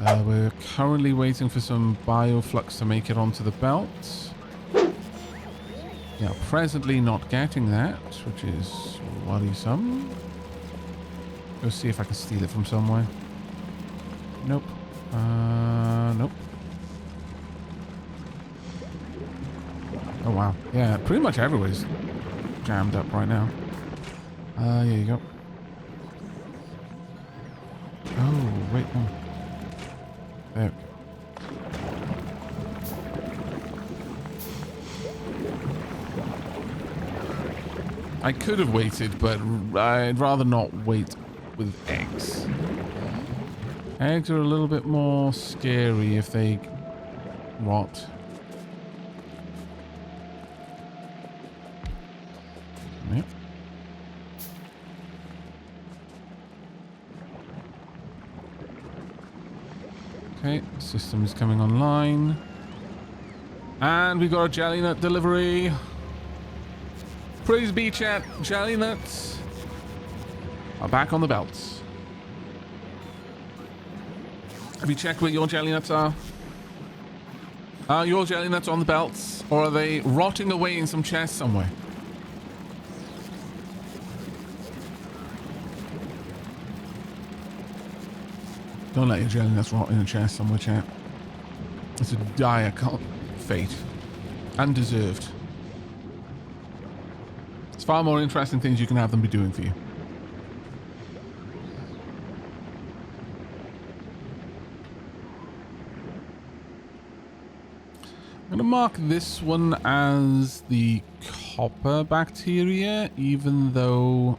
We're currently waiting for some bioflux to make it onto the belt. Yeah, presently not getting that, which is worrisome. Go see if I can steal it from somewhere. Nope. Nope. Oh, wow. Yeah, pretty much everywhere's jammed up right now. Here you go. Oh, wait, no. There we go. I could have waited, but I'd rather not wait with eggs. Eggs are a little bit more scary if they rot. Yep. Okay, system is coming online. And we got a jelly nut delivery. Praise be, chat. Jelly nuts are back on the belts. Have you checked where your jelly nuts are? Are your jelly nuts on the belts? Or are they rotting away in some chest somewhere? Don't let your jelly nuts rot in a chest somewhere, chat. It's a dire fate. Undeserved. It's far more interesting things you can have them be doing for you. I'm going to mark this one as the copper bacteria, even though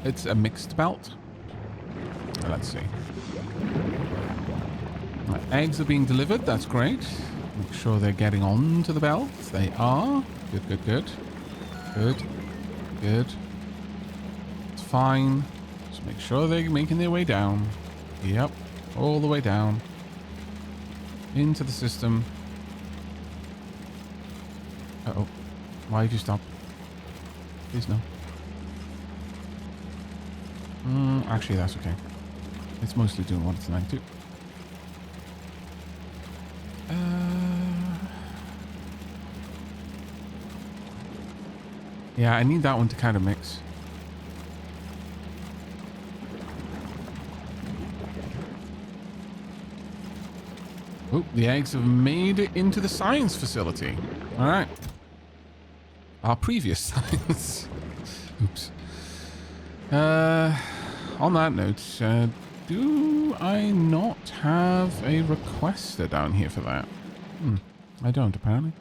it's a mixed belt. Let's see. Eggs are being delivered. That's great. Make sure they're getting on to the belt. They are. Good, good, good. Good. Good. It's fine. Just make sure they're making their way down. Yep. All the way down. Into the system. Uh-oh. Why did you stop? Please no. Actually, that's okay. It's mostly doing what it's meant to. Yeah, I need that one to kind of mix. Oh, the eggs have made it into the science facility. All right. Our previous science. Oops. On that note, do I not have a requester down here for that? I don't, apparently.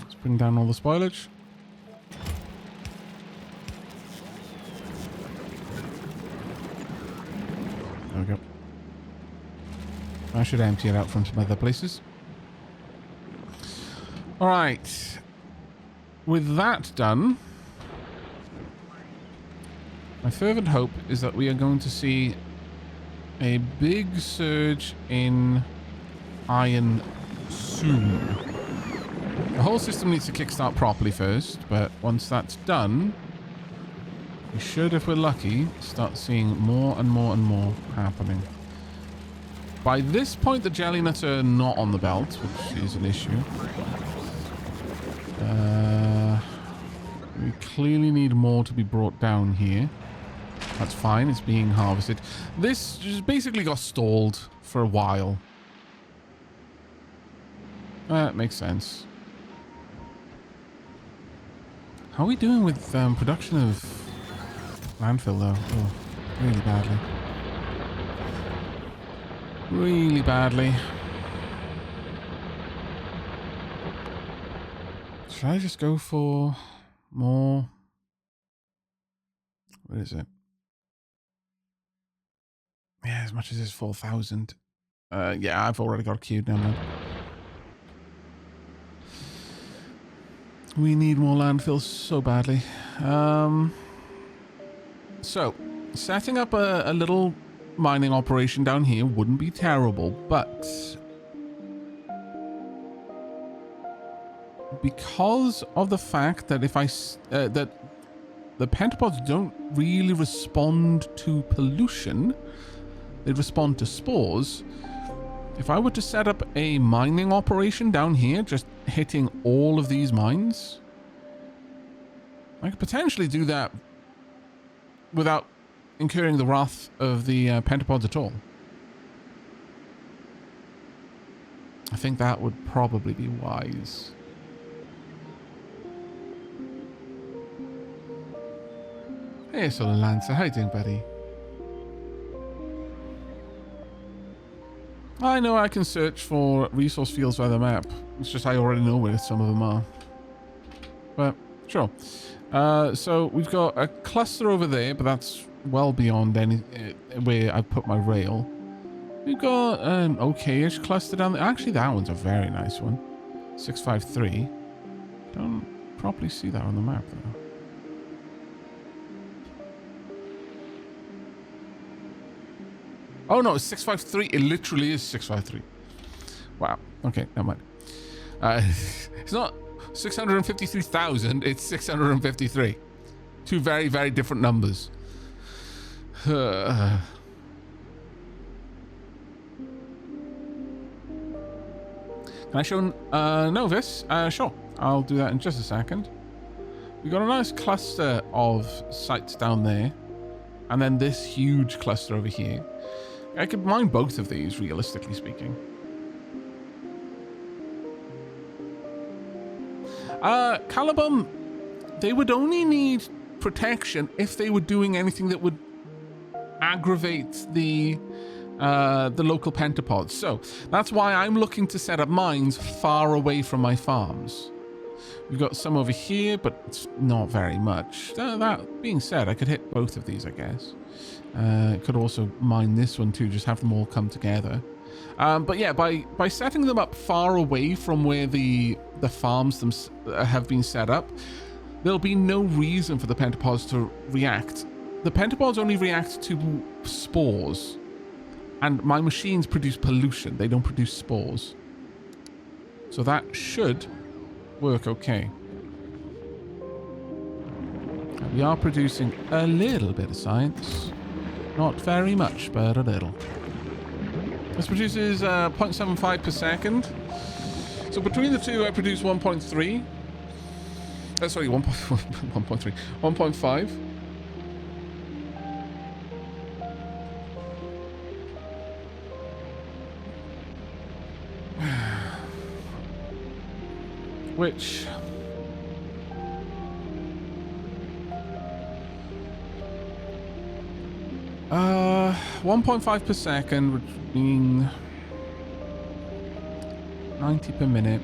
Let's bring down all the spoilage. There we go. I should empty it out from some other places. All right. With that done, my fervent hope is that we are going to see a big surge in iron soon. The whole system needs to kickstart properly first, but once that's done, we should, if we're lucky, start seeing more and more and more happening. By this point, the jelly nuts are not on the belt, which is an issue. We clearly need more to be brought down here. That's fine, it's being harvested. This just basically got stalled for a while. That makes sense. How are we doing with production of landfill, though? Oh, really badly. Really badly. Should I just go for more? What is it? Yeah, as much as it's 4,000. Yeah, I've already got queued now, man. We need more landfills so badly. So, setting up a little mining operation down here wouldn't be terrible, but because of the fact that that the pentapods don't really respond to pollution, they respond to spores. If I were to set up a mining operation down here, just hitting all of these mines, I could potentially do that without incurring the wrath of the pentapods at all. I think that would probably be wise. Hey, Solar Lancer, how you doing, buddy? I know I can search for resource fields by the map. It's just I already know where some of them are. But, sure. So, we've got a cluster over there, but that's well beyond any where I put my rail. We've got an okay-ish cluster down there. Actually, that one's a very nice one. 653. Don't properly see that on the map, though. Oh, no, it's 653. It literally is 653. Wow. Okay, never mind. It's not 653,000. It's 653. Two very, very different numbers. Can I show Novice? Sure. I'll do that in just a second. We got a nice cluster of sites down there. And then this huge cluster over here. I could mine both of these, realistically speaking. Caliban, they would only need protection if they were doing anything that would aggravate the local pentapods. So that's why I'm looking to set up mines far away from my farms. We've got some over here, but it's not very much. That being said, I could hit both of these, I guess. Could also mine this one too, just have them all come together. But yeah, by setting them up far away from where the farms have been set up, there'll be no reason for the pentapods to react. The pentapods only react to spores, and my machines produce pollution. They don't produce spores. So that should work okay. And we are producing a little bit of science. Not very much, but a little. This produces 0.75 per second. So between the two, I produce 1.3. Sorry, 1.3. 1.5. Which... 1.5 per second would mean 90 per minute.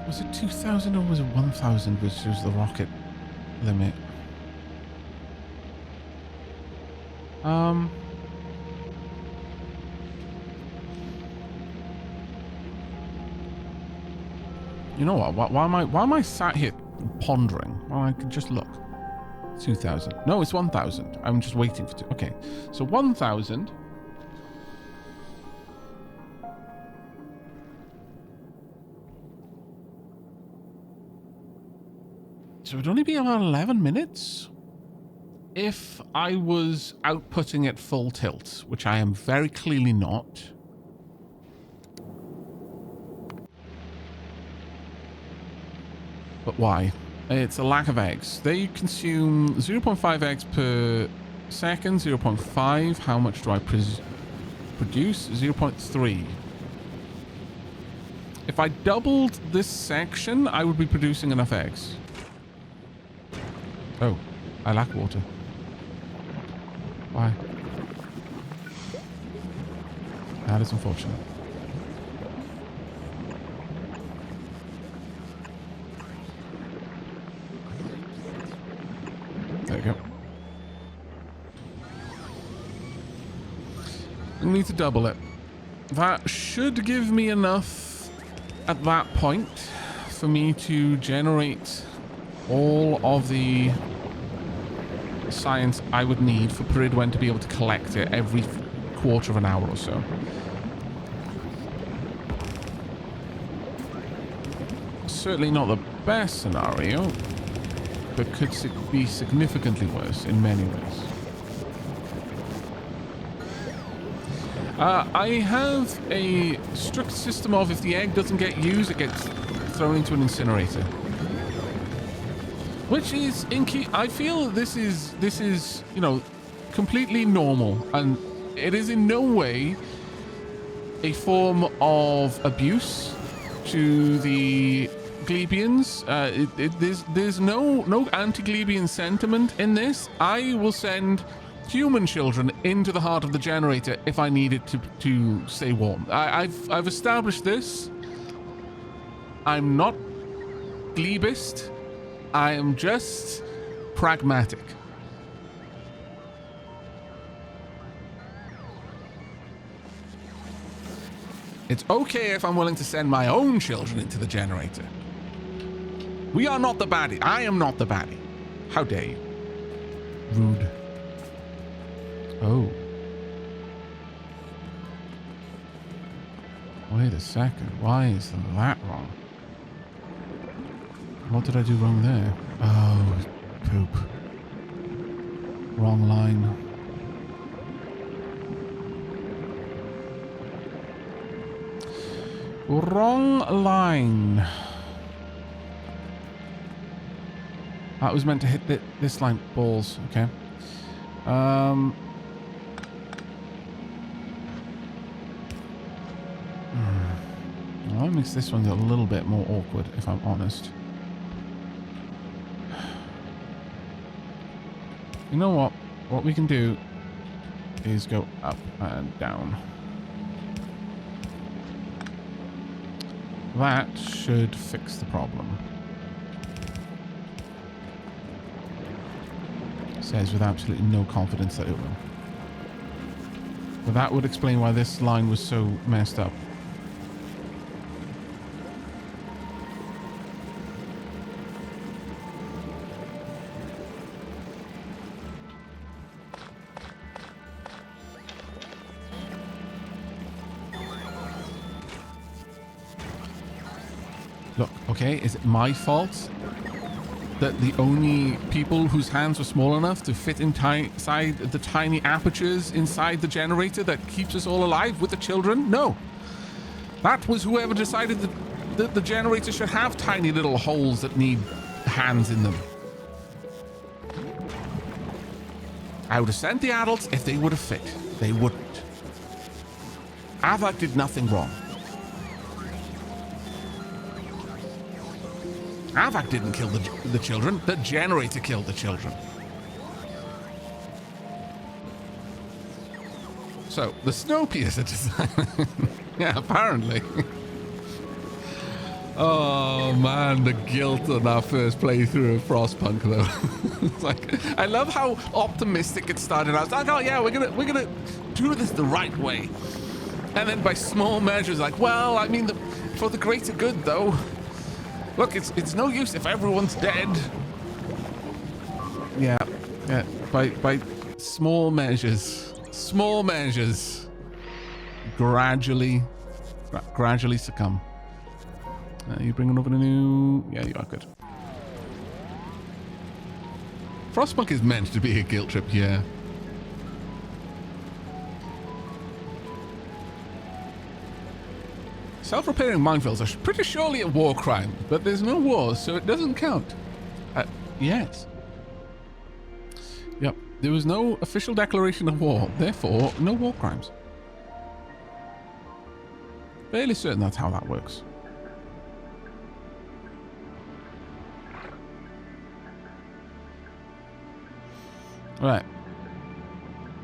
Was it 2,000 or was it 1,000, which was the rocket limit? You know what? Why am I sat here pondering? Well, I could just look. 2,000. No, it's 1,000. I'm just waiting for two. Okay, so 1,000. So it would only be about 11 minutes if I was outputting at full tilt, which I am very clearly not. But why? It's a lack of eggs. They consume 0.5 eggs per second, 0.5. How much do I produce? 0.3. If I doubled this section, I would be producing enough eggs. Oh, I lack water. Why? That is unfortunate. need to double it. That should give me enough at that point for me to generate all of the science I would need for Peridwen to be able to collect it every quarter of an hour or so. Certainly not the best scenario, but could be significantly worse in many ways. I have a strict system of if the egg doesn't get used, it gets thrown into an incinerator. Which is in key. I feel this is, you know, completely normal, and it is in no way a form of abuse to the Glebians. There's no anti-Glebian sentiment in this. I will send human children into the heart of the generator if I need it to stay warm. I've established this. I'm not glebist. I am just pragmatic. It's okay if I'm willing to send my own children into the generator. We are not the baddie. I am not the baddie. How dare you? Rude. Oh. Wait a second. Why is that wrong? What did I do wrong there? Oh, poop. Wrong line. Wrong line. That was meant to hit this line. Balls. Okay. Well, that makes this one a little bit more awkward, if I'm honest. You know what? What we can do is go up and down. That should fix the problem. Says with absolutely no confidence that it will. But that would explain why this line was so messed up. Look, okay, is it my fault that the only people whose hands were small enough to fit inside the tiny apertures inside the generator that keeps us all alive with the children? No. That was whoever decided that the generator should have tiny little holes that need hands in them. I would have sent the adults if they would have fit. They wouldn't. Aavak did nothing wrong. Aavak didn't kill the children. The generator killed the children. So, the Snowpiercer design... yeah, apparently. Oh, man, the guilt on our first playthrough of Frostpunk, though. It's like, I love how optimistic it started. I was like, oh, yeah, we're gonna do this the right way. And then by small measures, like, well, I mean, for the greater good, though. Look, it's no use if everyone's dead. Yeah. By small measures, gradually succumb. You bringing over the new? Yeah, you are good. Frostpunk is meant to be a guilt trip, yeah. Self-repairing minefields are pretty surely a war crime, but there's no wars, so it doesn't count. Yes. Yep, there was no official declaration of war, therefore no war crimes. Fairly certain that's how that works. Right.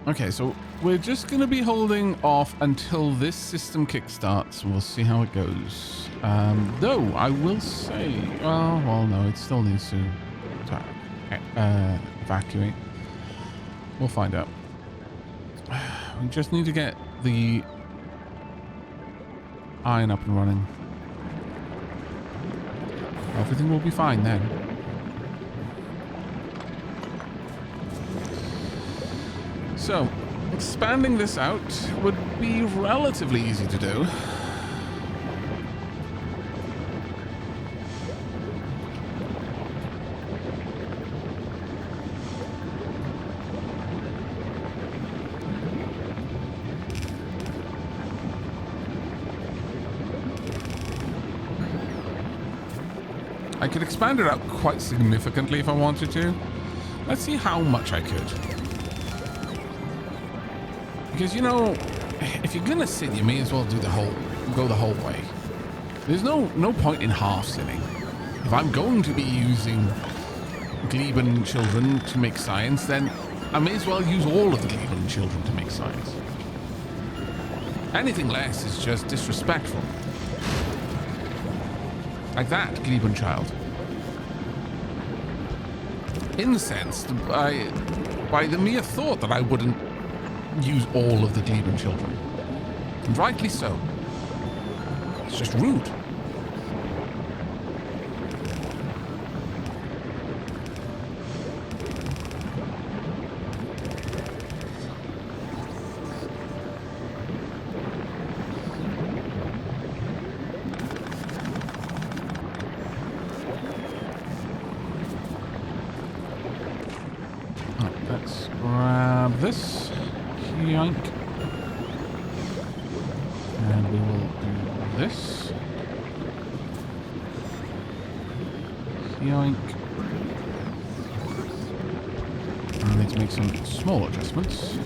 Okay, so we're just going to be holding off until this system kickstarts. We'll see how it goes. Though, I will say... well, no, it still needs to evacuate. We'll find out. We just need to get the iron up and running. Everything will be fine then. So, expanding this out would be relatively easy to do. I could expand it out quite significantly if I wanted to. Let's see how much I could. Because, you know, if you're gonna sit, you may as well go the whole way. There's no point in half sitting. If I'm going to be using Gleben children to make science, then I may as well use all of the Gleben children to make science. Anything less is just disrespectful. Like that, Gleben child. Incensed by the mere thought that I wouldn't use all of the Gleben children. And rightly so. It's just rude. Let's grab this. Yoink. And we will do this. Yoink. I need to make some small adjustments.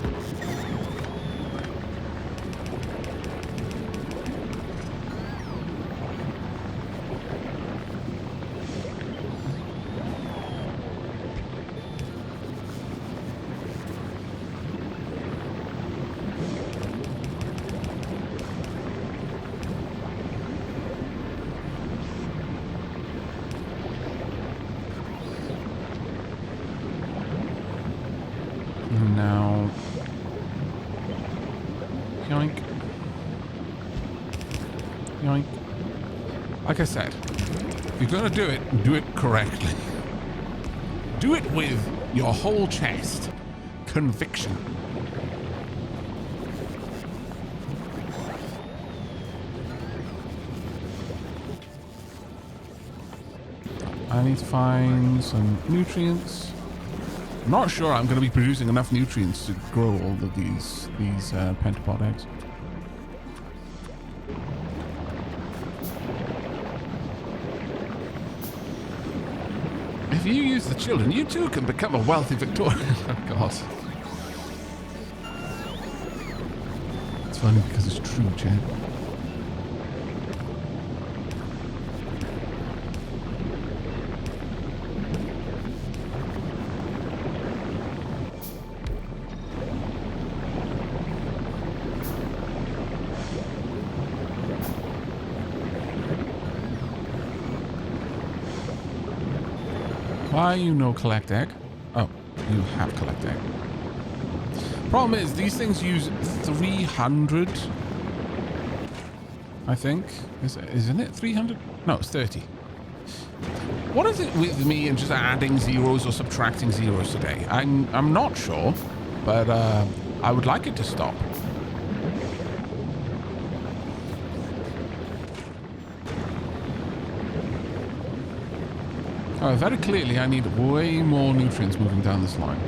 Now, yoink, yoink. Like I said, if you're gonna do it correctly. Do it with your whole chest. Conviction. I need to find some nutrients. I'm not sure I'm going to be producing enough nutrients to grow all of these pentapod eggs. If you use the children, you too can become a wealthy Victorian. Oh, God. It's funny because it's true, Chad. Why you no collect egg? Oh, you have collect egg. Problem is, these things use 300. I think. Isn't it 300? No, it's 30. What is it with me and just adding zeros or subtracting zeros today? I'm not sure, but I would like it to stop. Oh, very clearly I need way more nutrients moving down this line.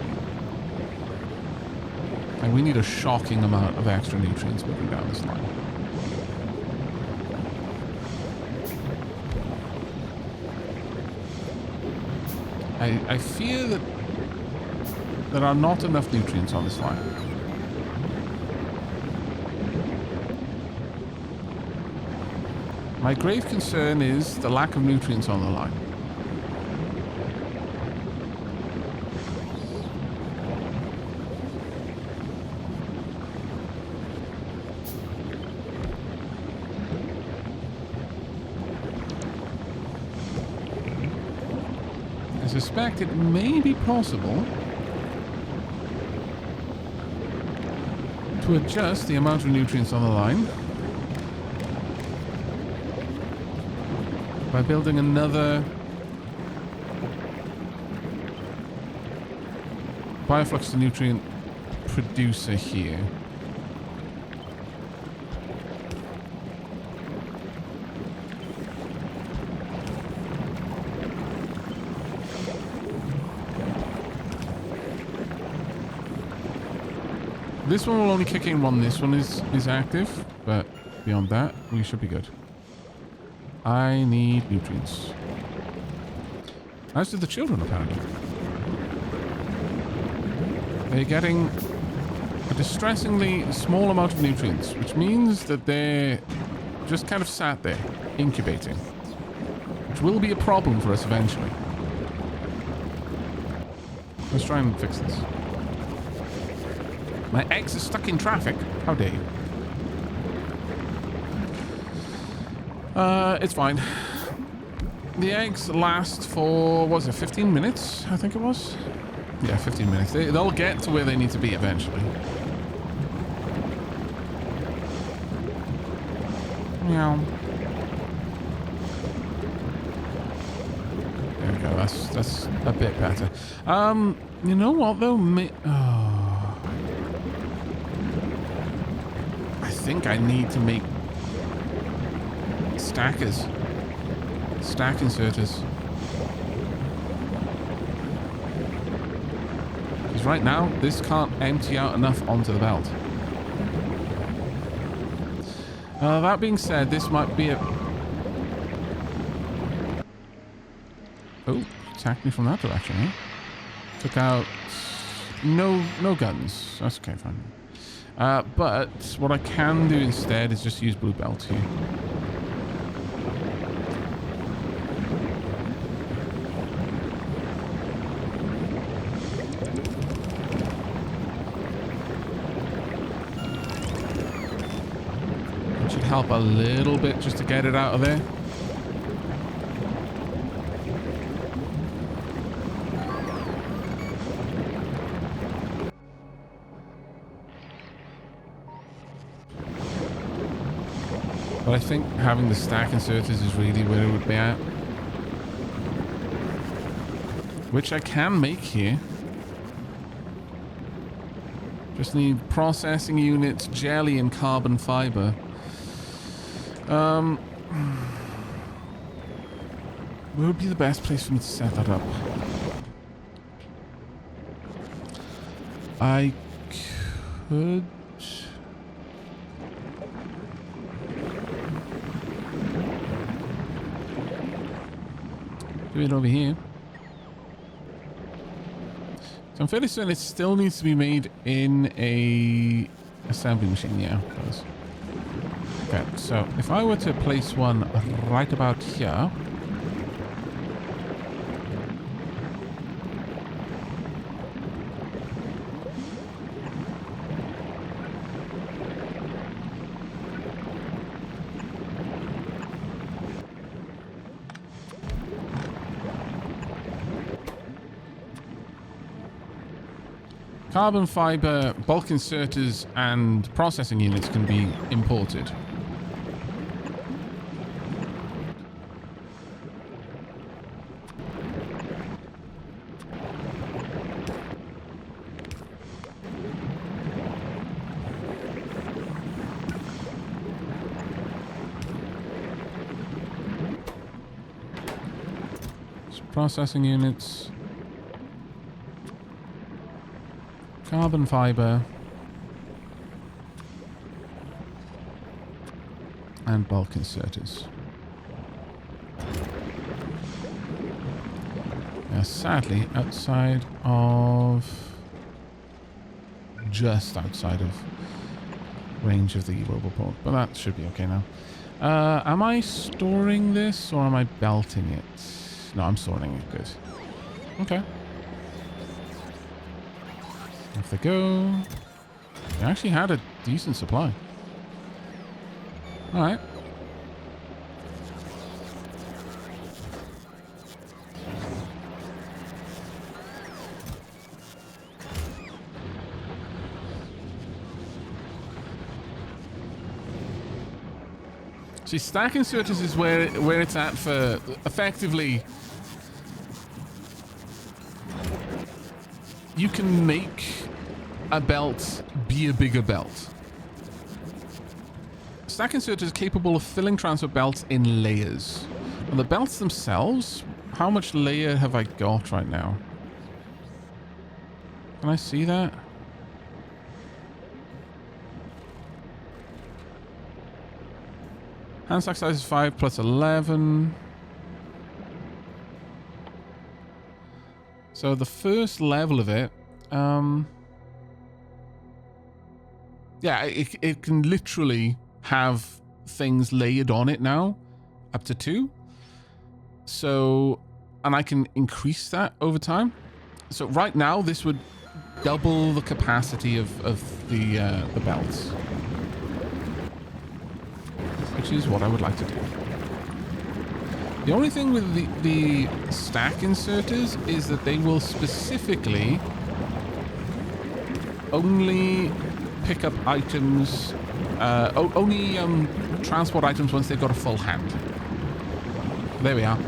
And we need a shocking amount of extra nutrients moving down this line. I fear that there are not enough nutrients on this line. My grave concern is the lack of nutrients on the line. I suspect it may be possible to adjust the amount of nutrients on the line by building another bioflux to nutrient producer here. This one will only kick in when this one is active, but beyond that, we should be good. I need nutrients. As do the children, apparently. They're getting a distressingly small amount of nutrients, which means that they're just kind of sat there, incubating. Which will be a problem for us eventually. Let's try and fix this. My eggs are stuck in traffic. How dare you? It's fine. The eggs last for, what was it, 15 minutes? I think it was. Yeah, 15 minutes. They'll get to where they need to be eventually. Meow. There we go. That's a bit better. You know what though? I think I need to make stackers. Stack inserters. Because right now, this can't empty out enough onto the belt. That being said, this might be a... Oh, attacked me from that direction, eh? Took out... No guns. That's okay, fine. But what I can do instead is just use blue belt here. It should help a little bit just to get it out of there. But I think having the stack inserters is really where it would be at. Which I can make here. Just need processing units, jelly, and carbon fiber. Where would be the best place for me to set that up? I could... do it over here. So I'm fairly certain it still needs to be made in a assembly machine. Yeah, it does. Okay, so if I were to place one right about here. Carbon fiber, bulk inserters, and processing units can be imported. So processing units. Carbon fiber and bulk inserters. Now, sadly, outside of... just outside of range of the roboport, but that should be okay now. Am I storing this or am I belting it? No, I'm storing it. Good. Okay. Off they go. They actually had a decent supply. Alright. See, stack inserters is where it's at for effectively. You can make a belt be a bigger belt. Stack inserter is capable of filling transfer belts in layers. And the belts themselves, how much layer have I got right now? Can I see that? Hand stack size is 5 plus 11. So the first level of it, yeah, it can literally have things layered on it now, up to 2. So, and I can increase that over time. So right now, this would double the capacity of the belts, which is what I would like to do. The only thing with the stack inserters is that they will specifically only pick up items, only transport items once they've got a full hand. There we are.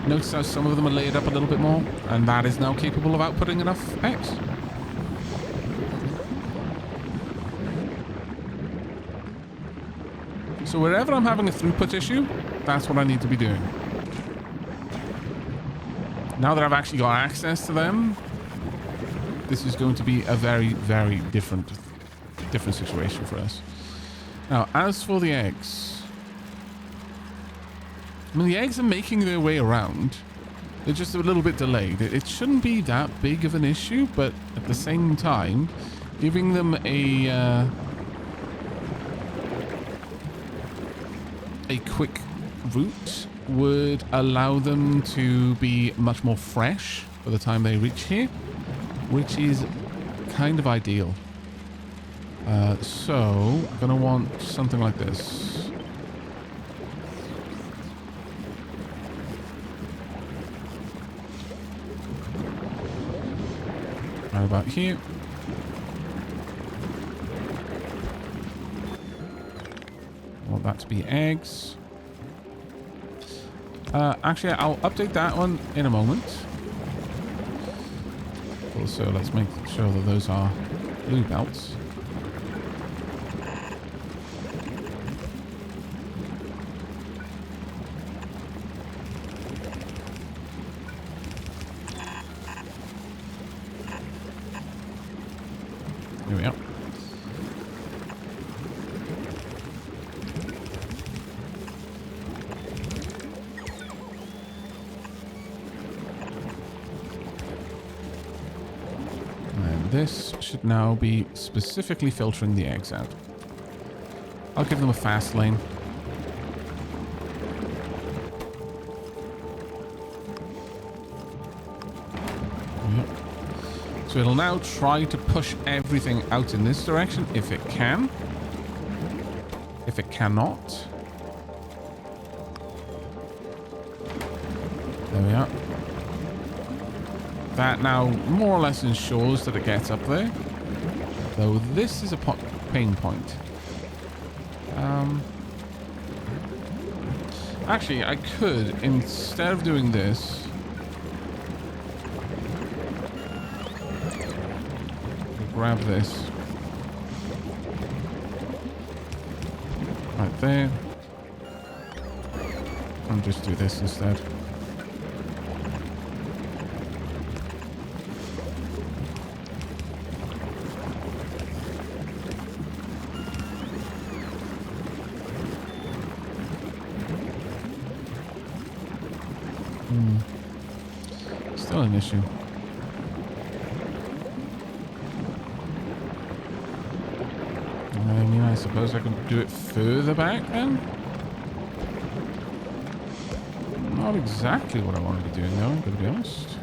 Notice how some of them are laid up a little bit more, and that is now capable of outputting enough X. So wherever I'm having a throughput issue, that's what I need to be doing. Now that I've actually got access to them, this is going to be a very, very different situation for us. Now, as for the eggs, I mean, the eggs are making their way around. They're just a little bit delayed. It shouldn't be that big of an issue, but at the same time, giving them a quick route would allow them to be much more fresh by the time they reach here, which is kind of ideal. So I'm gonna want something like this. Right about here. I want that to be eggs. Actually, I'll update that one in a moment. Also, let's make sure that those are blue belts. Here we are. This should now be specifically filtering the eggs out. I'll give them a fast lane. Yep. So it'll now try to push everything out in this direction if it can. If it cannot. There we are. That now more or less ensures that it gets up there. Though this is a pain point. Actually, I could, instead of doing this, grab this. Right there. And just do this instead. Still an issue. I mean, I suppose I could do it further back then? Not exactly what I want to be doing though, I'm going to be honest.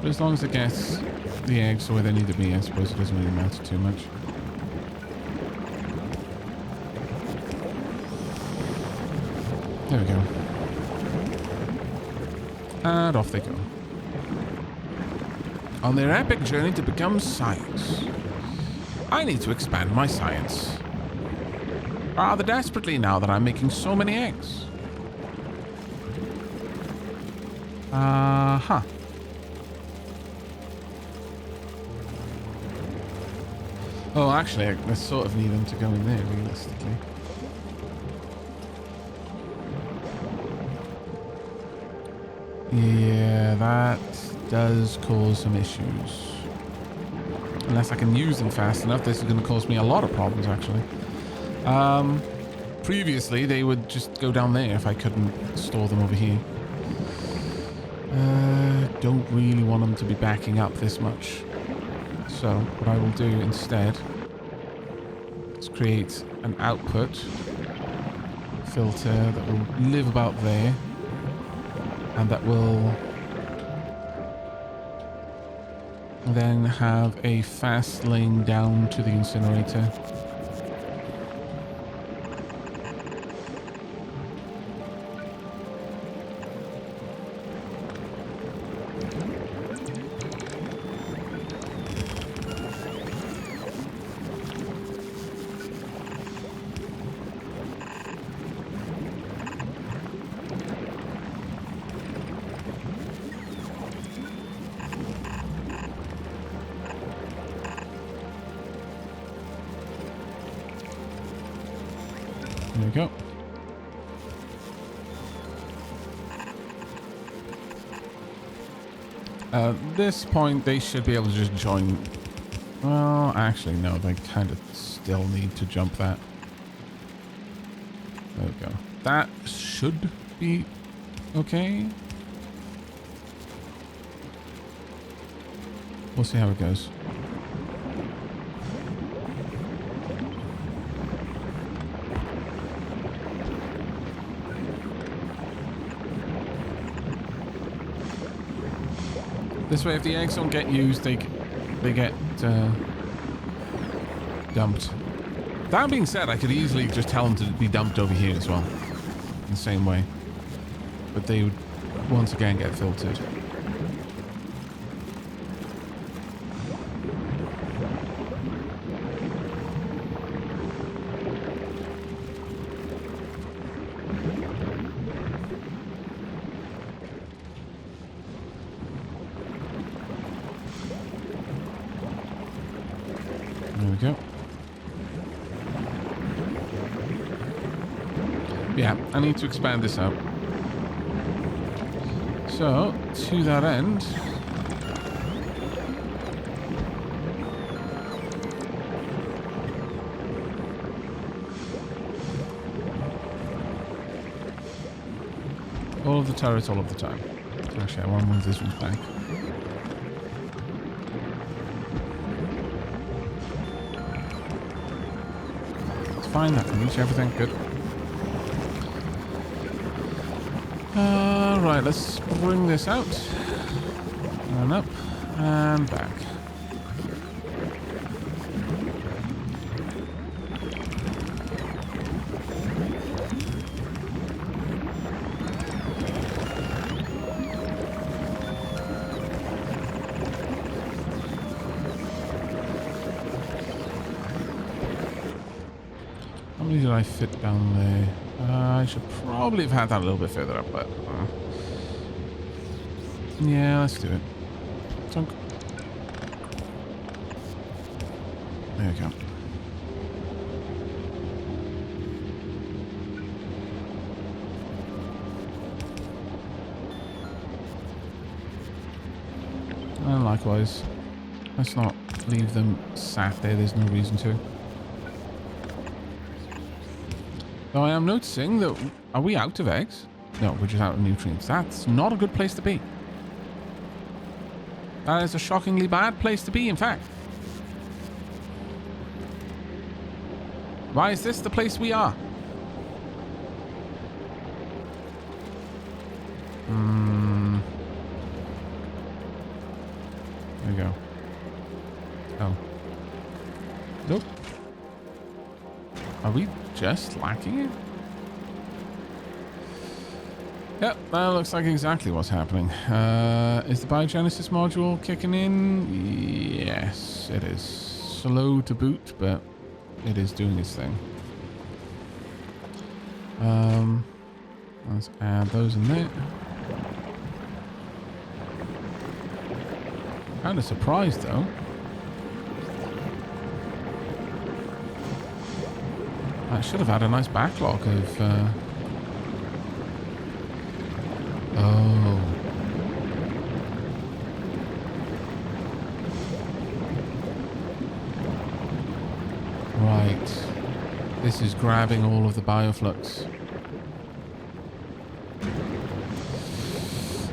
But as long as it gets the eggs where they need to be, I suppose it doesn't really matter too much. There we go. And off they go. On their epic journey to become science. I need to expand my science. rather desperately now that I'm making so many eggs. Huh. Oh, actually, I sort of need them to go in there, realistically. Yeah, that does cause some issues. Unless I can use them fast enough, this is going to cause me a lot of problems, actually. Previously, they would just go down there if I couldn't store them over here. Don't really want them to be backing up this much. So, what I will do instead is create an output filter that will live about there. And that will then have a fast lane down to the incinerator. There we go. At this point, they should be able to just join. Well, actually, no, they kind of still need to jump that. There we go. That should be okay. We'll see how it goes. This way, if the eggs don't get used, they get dumped. That being said, I could easily just tell them to be dumped over here as well, in the same way. But they would once again get filtered. There we go. Yeah, I need to expand this out. So, to that end, all of the turrets all of the time. So actually, I want to move this one back. It's fine, that can reach everything. Good. Right, let's bring this out. And up. And back. How many did I fit down there? I should probably have had that a little bit further up, but... yeah, let's do it. Tunk. There we go. And likewise, let's not leave them sat there. There's no reason to. Though I am noticing that... are we out of eggs? No, we're just out of nutrients. That's not a good place to be. That is a shockingly bad place to be, in fact. Why is this the place we are? There we go. Oh. Nope. Are we just lacking it? Yep, that looks like exactly what's happening. Is the biogenesis module kicking in? Yes, it is. Slow to boot, but it is doing its thing. Let's add those in there. Kind of surprised though. I should have had a nice backlog of... Oh. Right. This is grabbing all of the bioflux.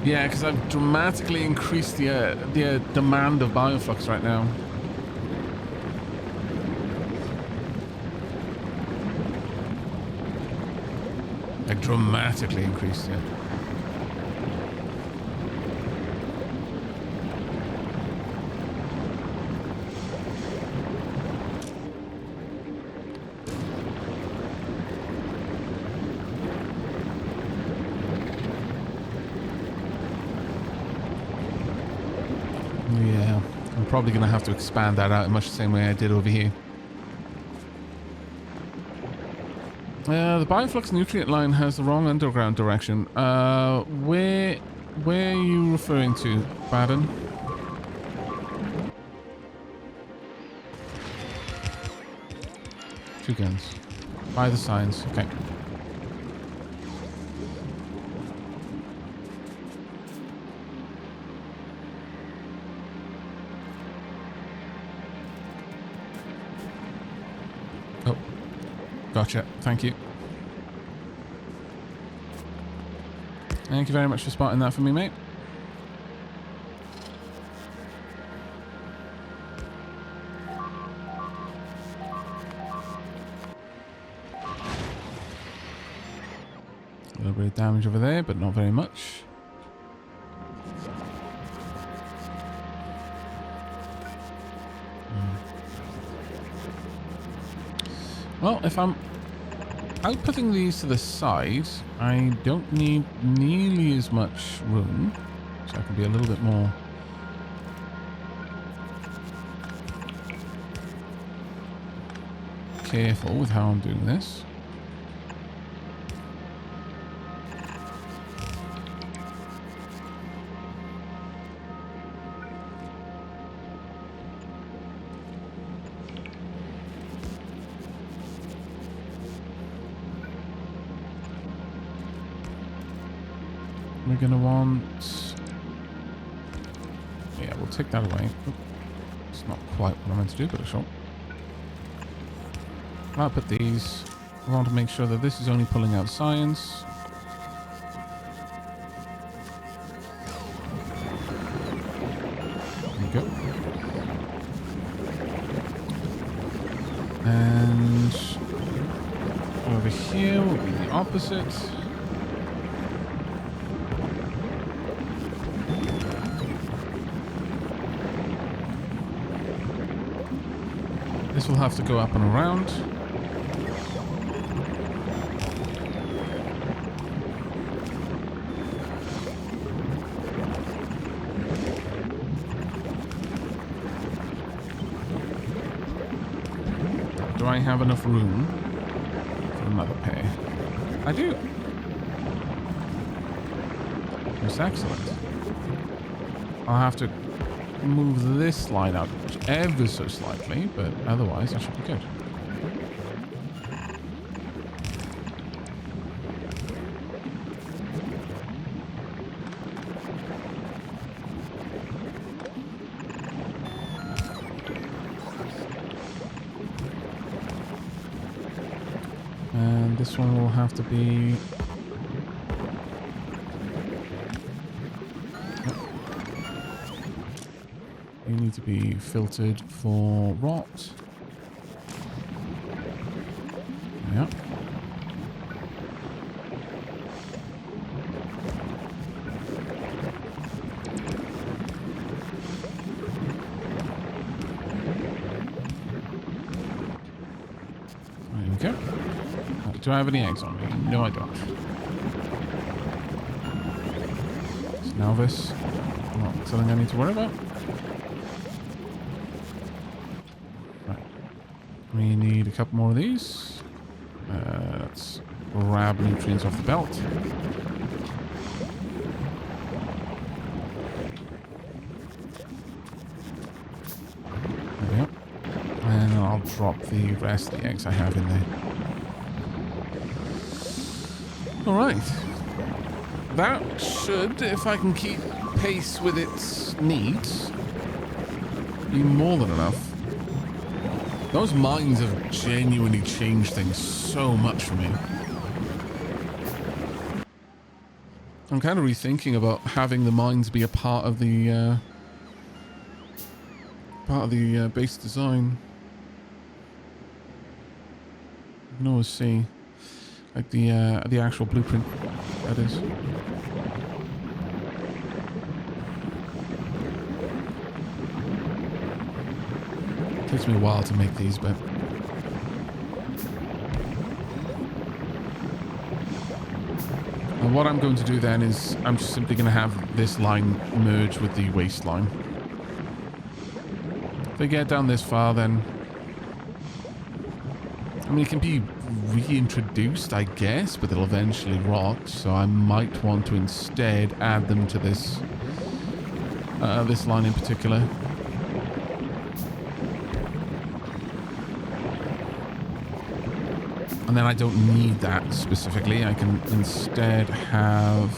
Yeah, because I've dramatically increased the demand of bioflux right now. I dramatically increased it. Yeah, I'm probably going to have to expand that out in much the same way I did over here. The Bioflux nutrient line has the wrong underground direction. Where are you referring to, Baden? Two guns. By the signs. Okay. Oh. Gotcha. Thank you. Thank you very much for spotting that for me, mate. A little bit of damage over there, but not very much. Well, if I'm outputting these to the side, I don't need nearly as much room, so I can be a little bit more careful with how I'm doing this. We're going to want... Yeah, we'll take that away. Oop. It's not quite what I meant to do, but sure. I'll put these. I want to make sure that this is only pulling out science. There we go. And over here will be the opposite. This will have to go up and around. Do I have enough room for another pair? I do. That's excellent. I'll have to move this line out ever so slightly, but otherwise I should be good. And this one will have to be... You need to be filtered for rot. Yeah. There we go. Do I have any eggs on me? No, I don't. It's Novice. Not something I need to worry about. Right. We need a couple more of these. Let's grab nutrients off the belt. There we go. And I'll drop the rest of the eggs I have in there. Alright. That should, if I can keep pace with its needs, be more than enough. Those mines have genuinely changed things so much for me. I'm kind of rethinking about having the mines be a part of the base design. You can always see, like the actual blueprint. That is. Takes me a while to make these, but and what I'm going to do then is I'm just simply going to have this line merge with the waste line. If they get down this far, then I mean it can be reintroduced, I guess, but it'll eventually rot. So I might want to instead add them to this this line in particular. And then I don't need that specifically. I can instead have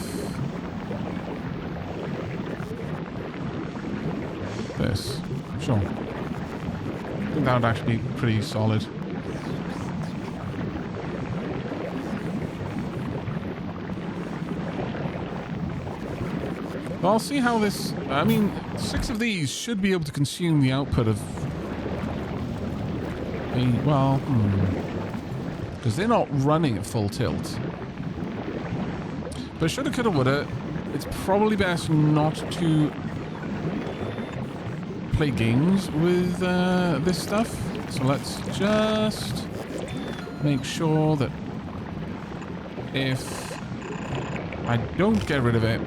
this. Sure. I think that would actually be pretty solid. But I'll see how this... I mean, 6 of these should be able to consume the output of a... Well, because they're not running at full tilt. But shoulda, coulda, woulda. It's probably best not to play games with this stuff. So let's just make sure that if I don't get rid of it,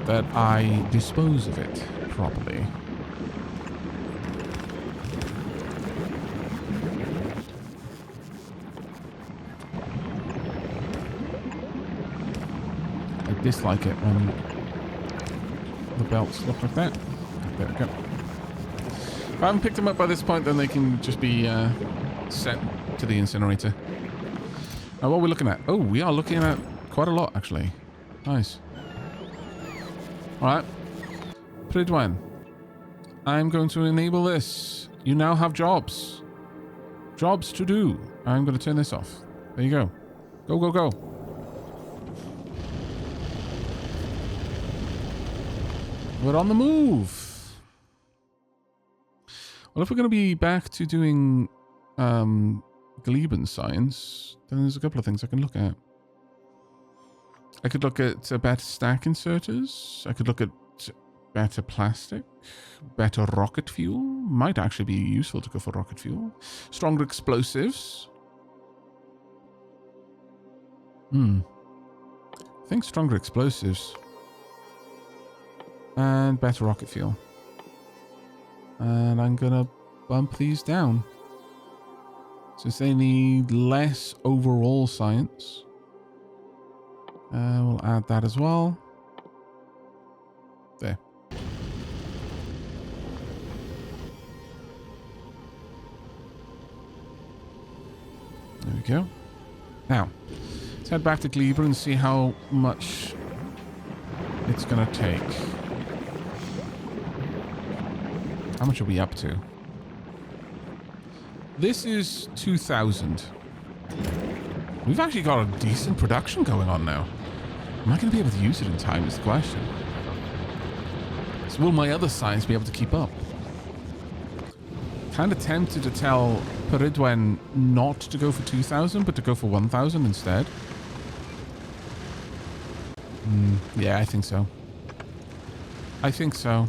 that I dispose of it properly. Dislike it when the belts look like that. There we go. If I haven't picked them up by this point, then they can just be sent to the incinerator. Now, what are we looking at? Oh, we are looking at quite a lot, actually. Nice. Alright. Pridwen. I'm going to enable this. You now have jobs. Jobs to do. I'm going to turn this off. There you go. Go, go, go. We're on the move. Well, if we're going to be back to doing Gleben science, then there's a couple of things I can look at. I could look at better stack inserters. I could look at better plastic, better rocket fuel. Might actually be useful to go for rocket fuel. Stronger explosives. I think stronger explosives. And better rocket fuel. And I'm gonna bump these down. Since they need less overall science. We'll add that as well. There. There we go. Now, let's head back to Gleben and see how much it's gonna take. How much are we up to? This is 2,000. We've actually got a decent production going on now. Am I going to be able to use it in time is the question. So will my other science be able to keep up? Kind of tempted to tell Peridwen not to go for 2,000, but to go for 1,000 instead. Yeah, I think so. I think so.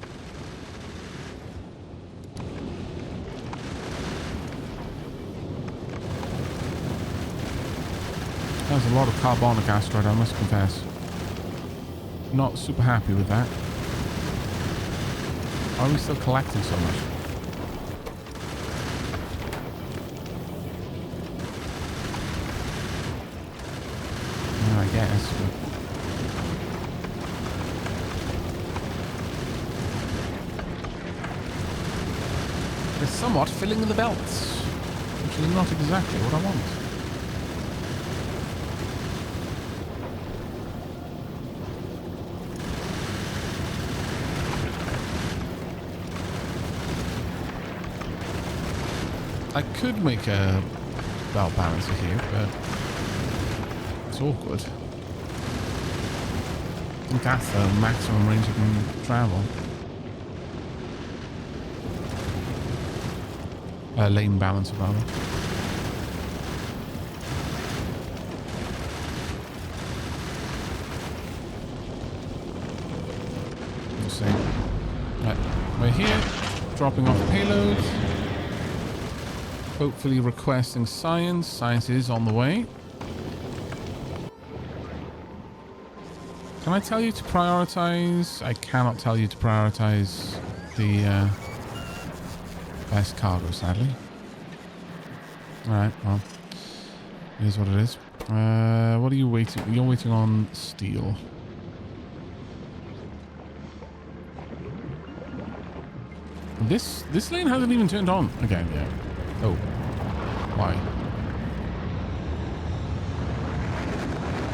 That was a lot of carbonic asteroid, I must confess. Not super happy with that. Why are we still collecting so much? guess. But it's somewhat filling in the belts, which is not exactly what I want. I could make a belt balancer here, but it's awkward. I think that's the maximum range you can travel. Lane balancer, rather. We'll see. Right, we're here, dropping off the payload. Hopefully requesting science. Science is on the way. Can I tell you to prioritize? I cannot tell you to prioritize the best cargo, sadly. Alright, well. It is what it is. What are you waiting? You're waiting on steel. This lane hasn't even turned on again yet. Oh. Why?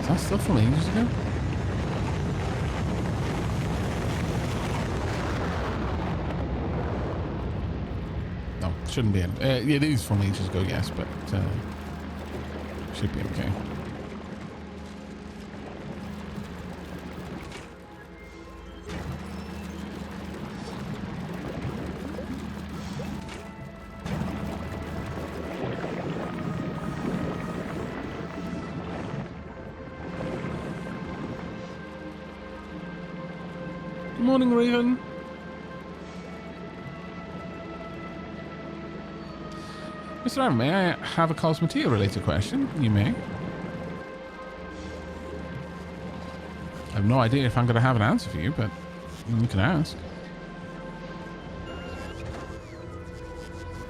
Is that stuff from ages ago? No, shouldn't be. It is from ages ago, yes, but should be okay. Good morning, Raven. Mr. Aaron, may I have a Cosmetia related question? You may. I have no idea if I'm going to have an answer for you, but you can ask.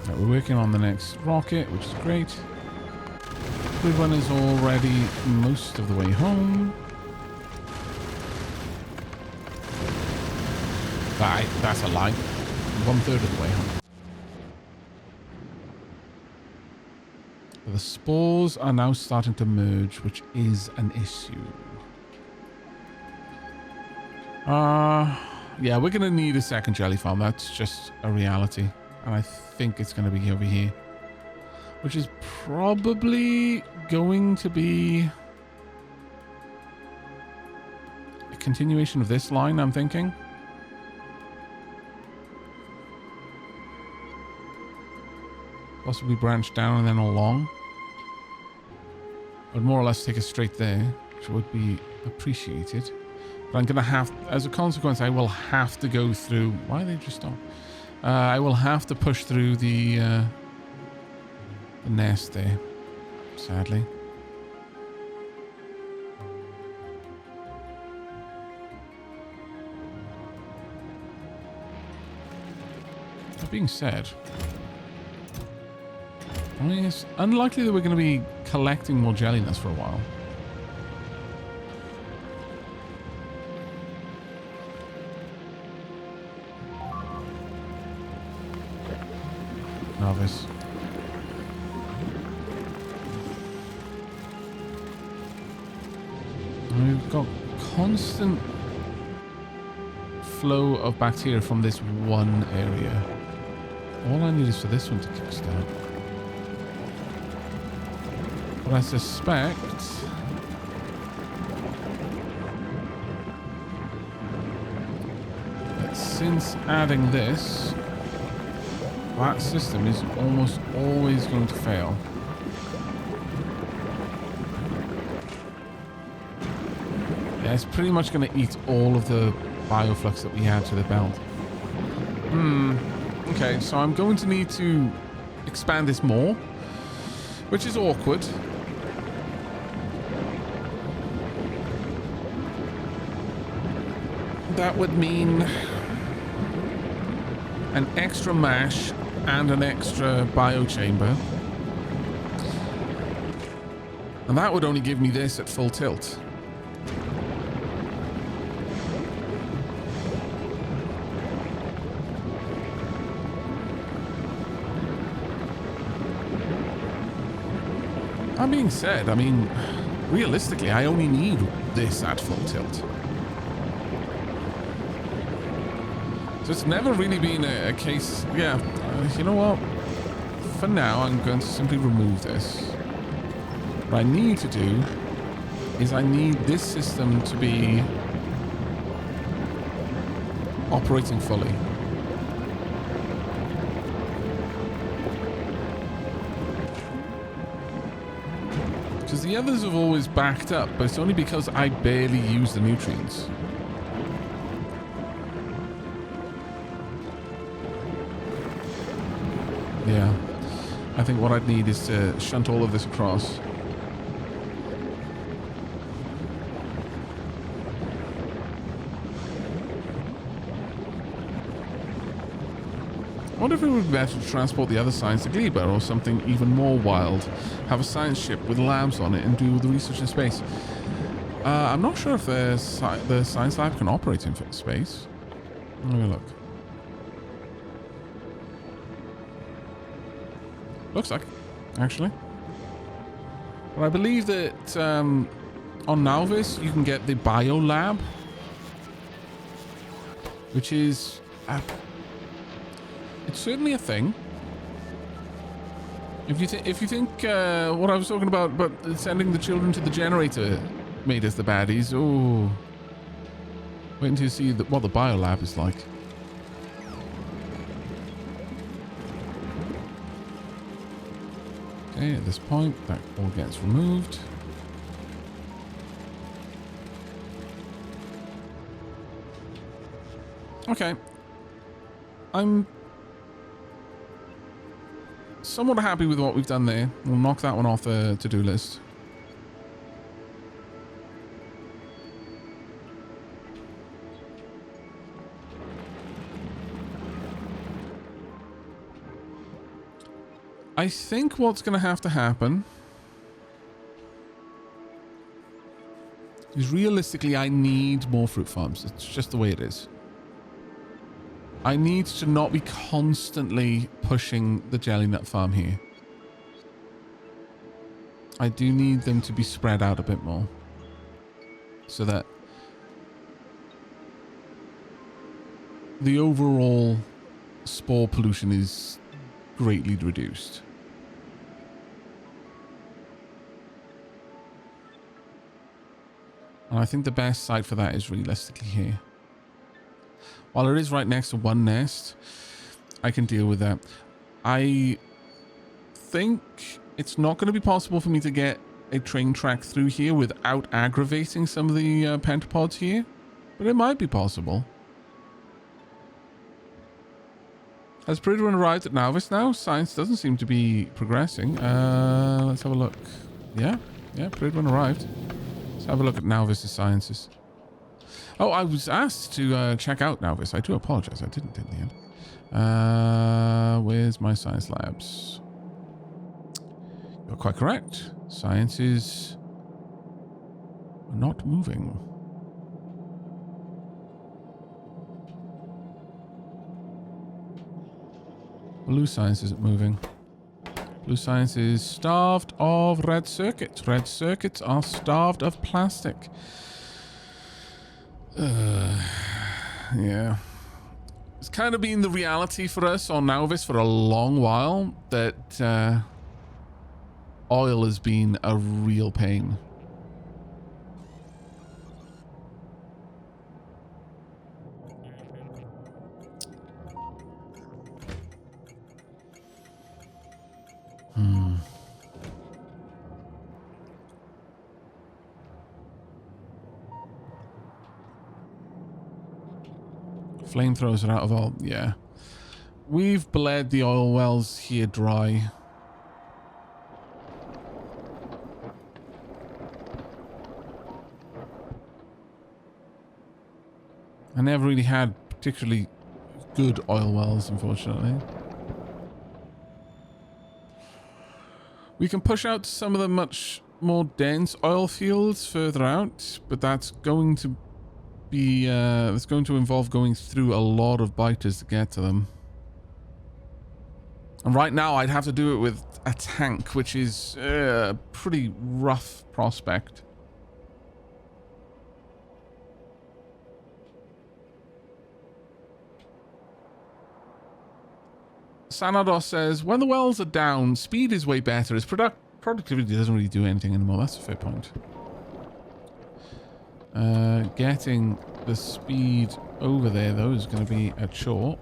Right, we're working on the next rocket, which is great. Everyone is already most of the way home. That's a lie. 1/3 of the way home. The spores are now starting to merge, which is an issue. Yeah, we're going to need a second jelly farm. That's just a reality. And I think it's going to be over here. Which is probably going to be a continuation of this line, I'm thinking. Possibly branch down and then along. I'd more or less take us straight there, which would be appreciated. But I'm going to have, as a consequence, I will have to go through... Why are they just stop? I will have to push through the nest there, sadly. That being said... I mean, it's unlikely that we're going to be collecting more jelliness for a while. Novice. We've got constant flow of bacteria from this one area. All I need is for this one to kickstart. But I suspect that since adding this, that system is almost always going to fail. Yeah, it's pretty much going to eat all of the bioflux that we add to the belt. Okay, so I'm going to need to expand this more, which is awkward. That would mean an extra mash and an extra biochamber. And that would only give me this at full tilt. That being said, I mean, realistically, I only need this at full tilt. So it's never really been a case... Yeah, you know what? For now, I'm going to simply remove this. What I need to do is I need this system to be operating fully. Because the others have always backed up, but it's only because I barely use the nutrients. Yeah. I think what I'd need is to shunt all of this across. I wonder if it would be better to transport the other science to Gleba or something even more wild. Have a science ship with labs on it and do the research in space. I'm not sure if the science lab can operate in space. Let me look. Looks like, actually. But I believe that on Novice you can get the bio lab, which is it's certainly a thing. If you think what I was talking about, but sending the children to the generator made us the baddies. Oh, wait until you see what the bio lab is like. Okay, at this point, that all gets removed. Okay. I'm somewhat happy with what we've done there. We'll knock that one off the to-do list. I think what's going to have to happen is realistically I need more fruit farms. It's just the way it is. I need to not be constantly pushing the jelly nut farm here. I do need them to be spread out a bit more so that the overall spore pollution is greatly reduced. And I think the best site for that is realistically here. While it is right next to one nest, I can deal with that. I think it's not going to be possible for me to get a train track through here without aggravating some of the pentapods here, but it might be possible. Has Pridwin arrived at Novice now? Science doesn't seem to be progressing. Let's have a look. Yeah, Pridwin arrived. Let's have a look at Novice's sciences. Oh, I was asked to check out Novice. I do apologize. I didn't in the end. Where's my science labs? You're quite correct. Science is not moving. Blue science isn't moving. Blue science is starved of red circuits. Red circuits are starved of plastic. Yeah. It's kind of been the reality for us on Novice for a long while that oil has been a real pain. Flamethrowers are out of oil. Yeah. We've bled the oil wells here dry. I never really had particularly good oil wells, unfortunately. We can push out to some of the much more dense oil fields further out, but that's going to be it's going to involve going through a lot of biters to get to them. And right now I'd have to do it with a tank, which is a pretty rough prospect. Sanador says, when the wells are down, speed is way better. Its productivity doesn't really do anything anymore. That's a fair point. Getting the speed over there, though, is going to be a chore.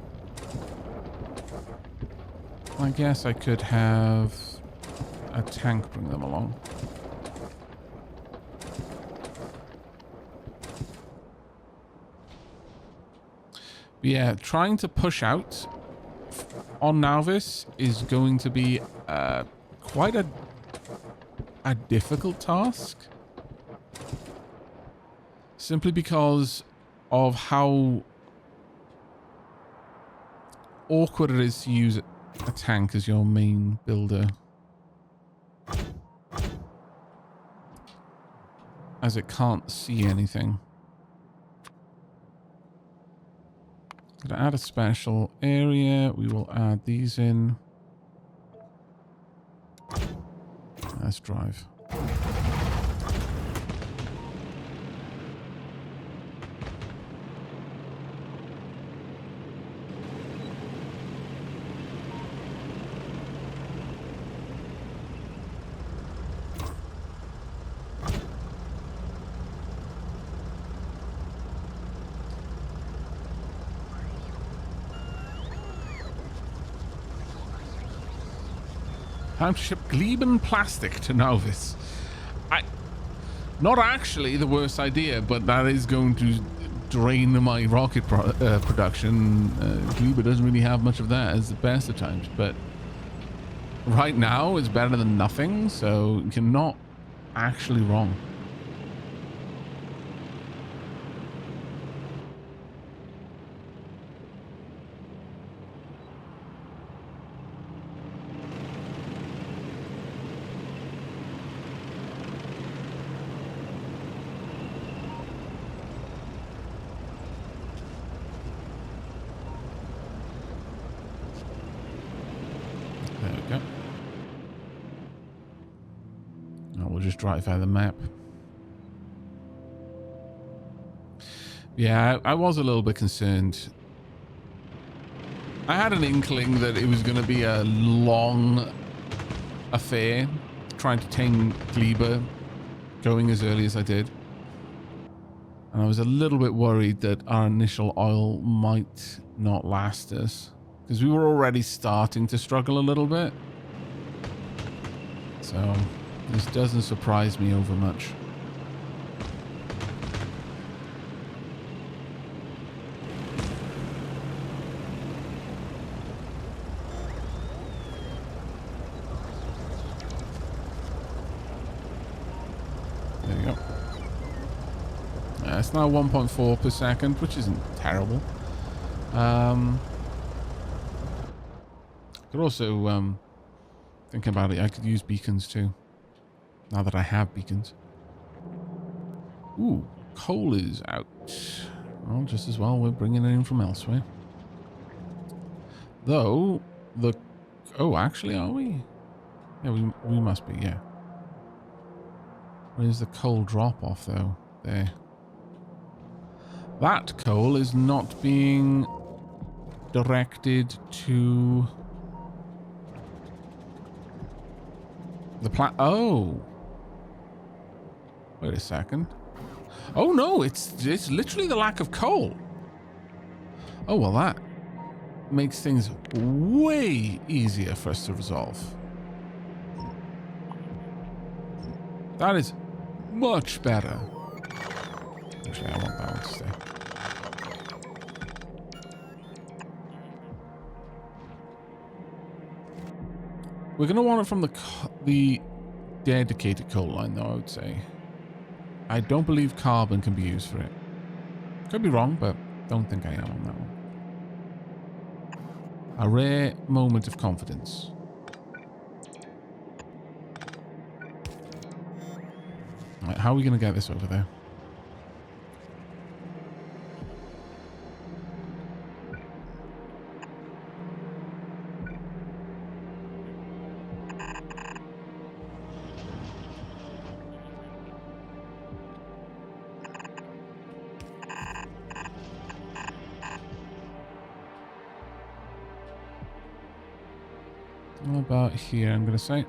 I guess I could have a tank bring them along. But yeah, trying to push out on Novice is going to be quite a difficult task. Simply because of how awkward it is to use a tank as your main builder. As it can't see anything. Gonna add a special area. We will add these in. Let's drive. Time to ship Gleben plastic to Novice. Not actually the worst idea, but that is going to drain my rocket production. Gleben doesn't really have much of that as the best of times, but right now it's better than nothing, so you're not actually wrong. Drive out the map. Yeah, I was a little bit concerned. I had an inkling that it was going to be a long affair trying to tame Gleba going as early as I did. And I was a little bit worried that our initial oil might not last us because we were already starting to struggle a little bit. So this doesn't surprise me over much. There you go. It's now 1.4 per second, which isn't terrible. Could also, thinking about it, I could use beacons too. Now that I have beacons. Ooh, coal is out. Well, just as well we're bringing it in from elsewhere. Though, the... Oh, actually, are we? Yeah, we must be, yeah. Where's the coal drop-off, though? There. That coal is not being directed to... the plant... Oh! Wait a second. Oh no, it's literally the lack of coal. Oh, well that makes things way easier for us to resolve. That is much better. Actually, I want that one to stay. We're going to want it from the dedicated coal line, though, I would say. I don't believe carbon can be used for it. Could be wrong, but don't think I am on that one. A rare moment of confidence. Right, how are we going to get this over there? About here, I'm going to say.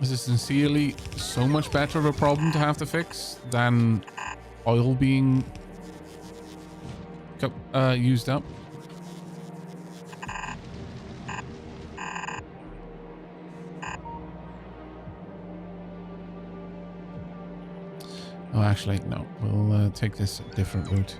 This is sincerely so much better of a problem to have to fix than oil being used up. Oh, actually, no. We'll take this different route.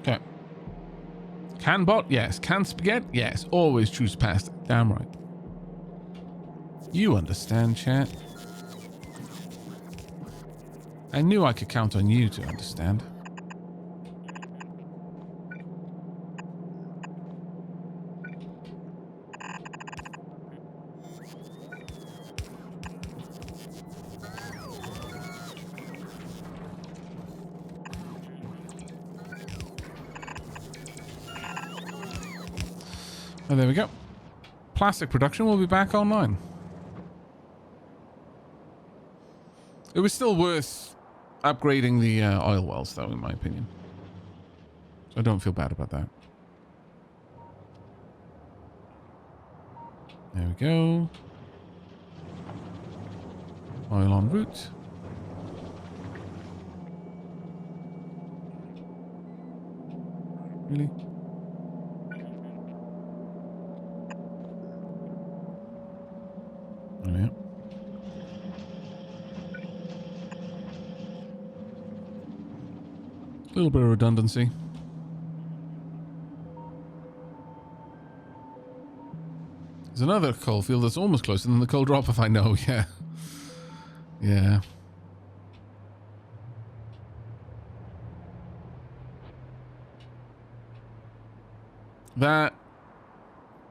Okay. Can bot? Yes. Can spaghetti? Yes. Always choose pasta. Damn right. You understand, chat. I knew I could count on you to understand. Oh, there we go. Plastic production will be back online. It was still worth upgrading the oil wells, though, in my opinion. So I don't feel bad about that. There we go. Oil en route. Really? Oh, yeah. A little bit of redundancy. There's another coal field that's almost closer than the coal drop, if I know. Yeah. Yeah. That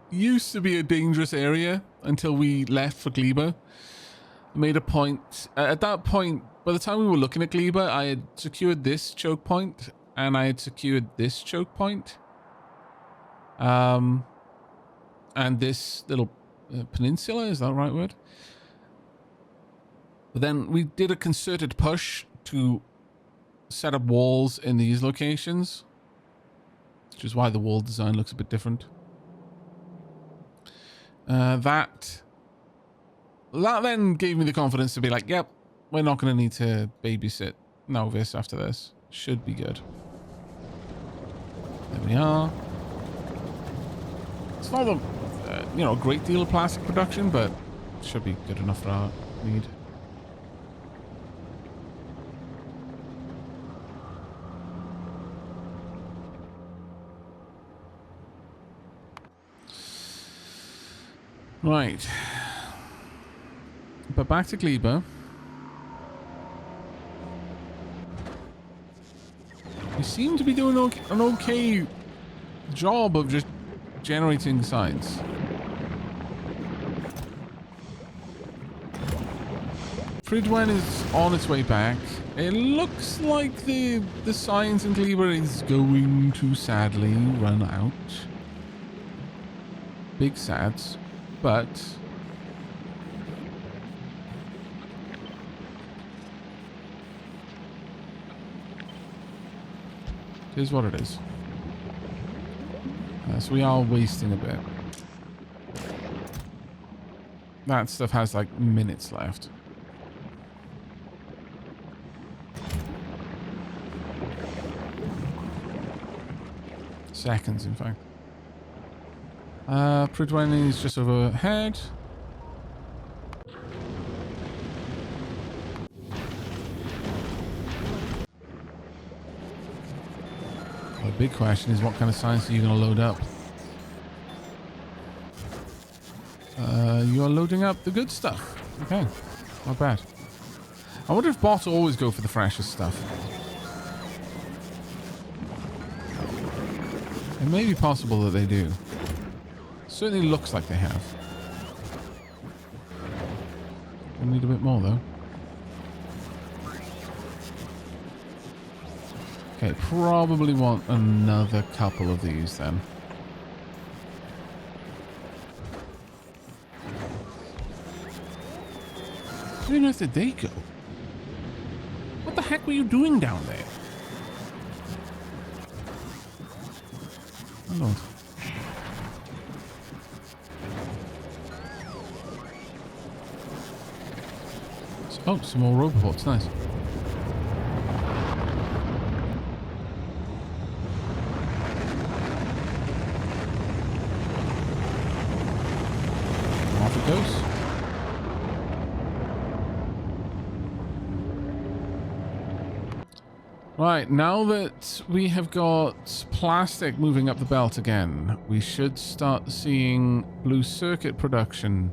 used to be a dangerous area until we left for Gleba. Made a point. At that point, by the time we were looking at Gleba, I had secured this choke point and I had secured this choke point. And this little peninsula, is that the right word? But then we did a concerted push to set up walls in these locations, which is why the wall design looks a bit different. That then gave me the confidence to be like, yep, we're not going to need to babysit Novice after this. Should be good. There we are. It's not a, a great deal of plastic production, but should be good enough for our need. Right. But back to Gleba. We seem to be doing an okay job of just generating signs. Fridwen is on its way back. It looks like the science in Gleba is going to sadly run out. Big sads. But it is what it is. So we are wasting a bit. That stuff has like minutes left. Seconds, in fact. Pridwen is just overhead. The big question is, what kind of science are you going to load up? You are loading up the good stuff. Okay, not bad. I wonder if bots always go for the freshest stuff. It may be possible that they do. Certainly looks like they have. I need a bit more though. Okay, probably want another couple of these then. Where on earth did they go? What the heck were you doing down there? Oh Lord. Oh, some more robots, nice. Off it goes. Right, now that we have got plastic moving up the belt again, we should start seeing blue circuit production.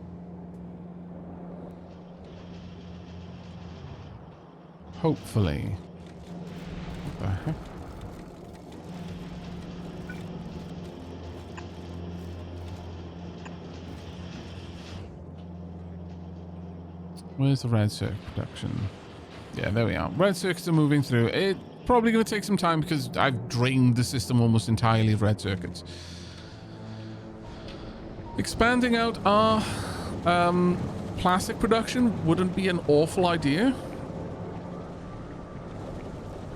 Hopefully. What the heck? Where's the red circuit production? Yeah, there we are. Red circuits are moving through. It's probably going to take some time because I've drained the system almost entirely of red circuits. Expanding out our plastic production wouldn't be an awful idea.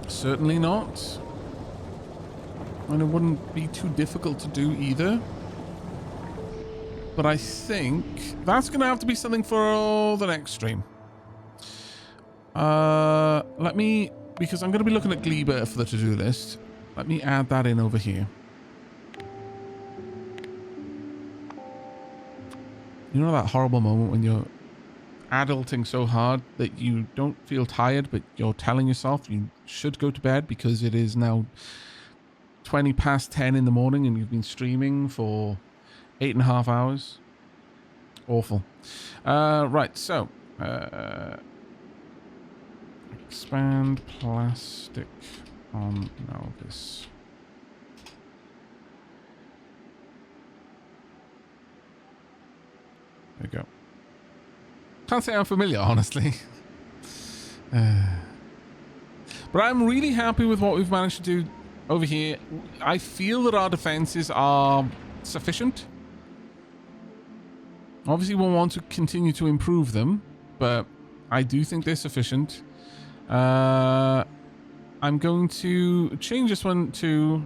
Certainly not. And it wouldn't be too difficult to do either. But I think that's going to have to be something for the next stream. Let me, because I'm going to be looking at Gleber for the to-do list. Let me add that in over here. You know that horrible moment when you're adulting so hard that you don't feel tired, but you're telling yourself you should go to bed because it is now 20 past 10 in the morning and you've been streaming for 8.5 hours. Awful. Right, so expand plastic on Novice. There you go. Can't say I'm familiar, honestly. But I'm really happy with what we've managed to do over here. I feel that our defenses are sufficient. Obviously, we'll want to continue to improve them, but I do think they're sufficient. I'm going to change this one to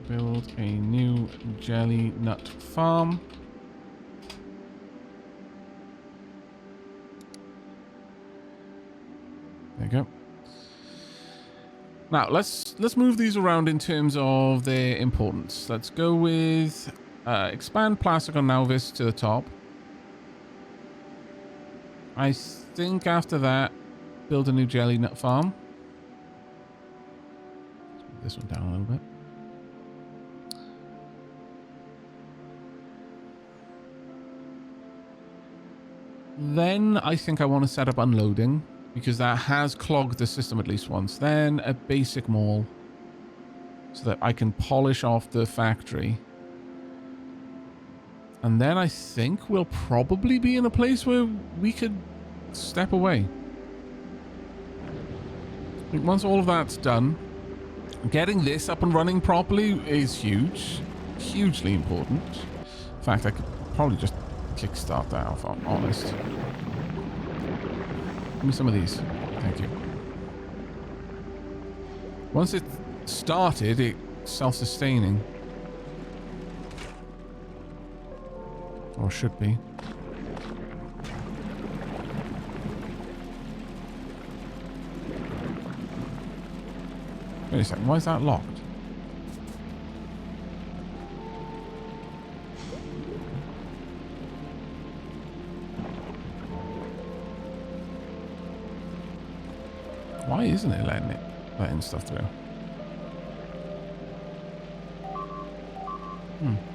build a new jelly nut farm. There you go. Now let's move these around in terms of their importance. Let's go with expand plastic on Novice to the top. I think after that, build a new jelly nut farm. Let's move this one down a little bit. Then I think I want to set up unloading, because that has clogged the system at least once. Then a basic mall, so that I can polish off the factory. And then I think we'll probably be in a place where we could step away. I think once all of that's done, getting this up and running properly is huge. Hugely important. In fact, I could probably just kickstart that if I'm honest. Give me some of these. Thank you. Once it started, it's self-sustaining. Or should be. Wait a second, why is that locked? Why isn't it letting stuff through?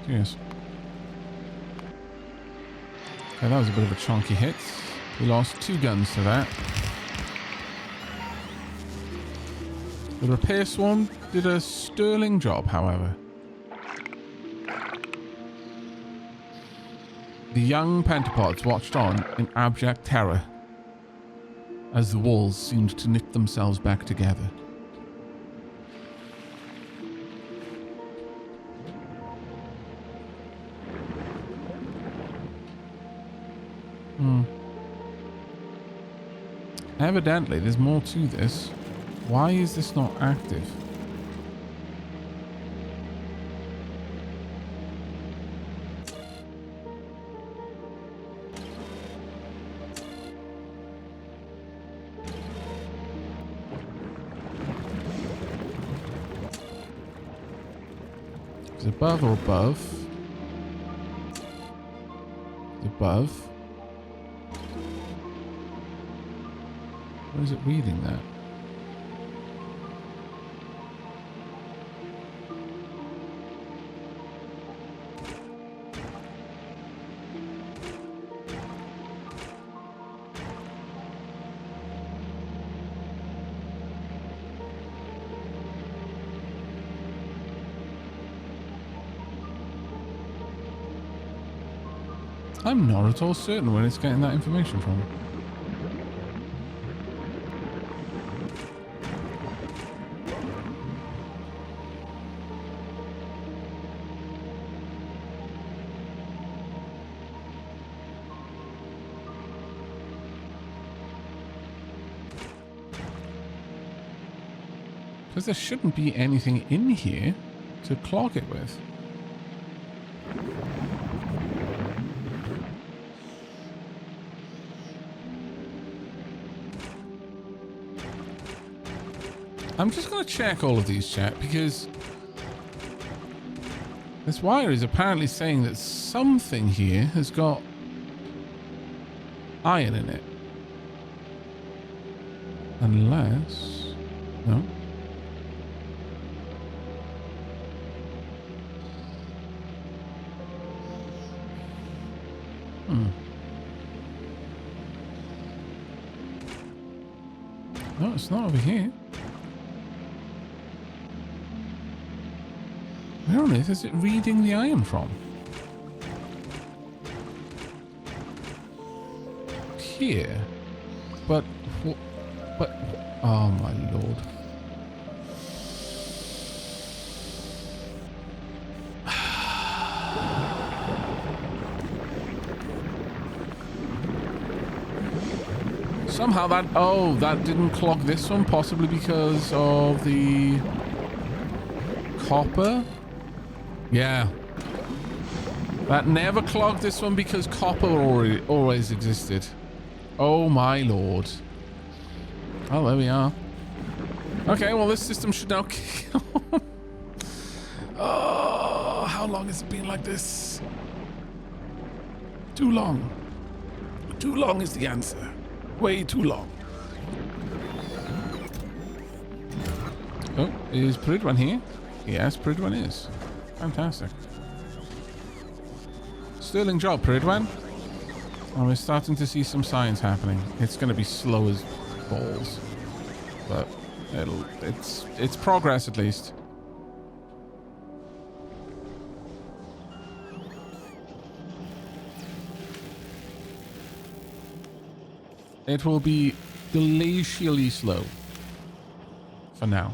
Curious. Okay, that was a bit of a chunky hit. We lost 2 guns to that. The repair swarm did a sterling job, however. The young pentapods watched on in abject terror as the walls seemed to knit themselves back together. Evidently, there's more to this. Why is this not active? Is it above or above? It's above. Where is it reading that? I'm not at all certain where it's getting that information from. Because there shouldn't be anything in here to clog it with. I'm just going to check all of these, chat, because this wire is apparently saying that something here has got iron in it. Unless... no. No, it's not over here. Where on earth is it reading the iron from? Here. But... oh my lord. Somehow that... oh, that didn't clog this one, possibly because of the... copper? Yeah. That never clogged this one because copper always existed. Oh my lord. Oh, there we are. Okay, well this system should now... oh, how long has it been like this? Too long. Too long is the answer. Way too long. Oh, is Peridwan here? Yes, Peridwan is. Fantastic. Sterling job, Peridwan. Oh, we're starting to see some signs happening. It's going to be slow as balls, but it's progress at least. It will be glacially slow for now.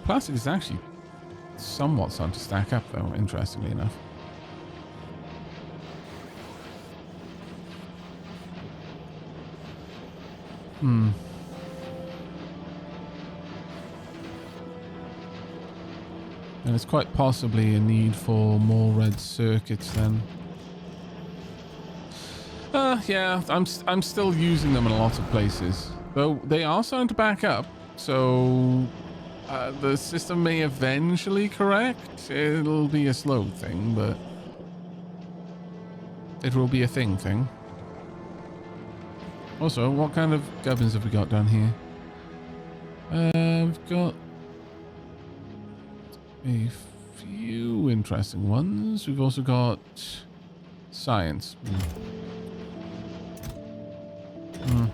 Plastic is actually somewhat starting to stack up, though, interestingly enough. And it's quite possibly a need for more red circuits then. Yeah, I'm still using them in a lot of places. Though they are starting to back up, so... the system may eventually correct. It'll be a slow thing, but it will be a thing. Also, what kind of gubbins have we got down here? We've got a few interesting ones. We've also got Science. Hmm.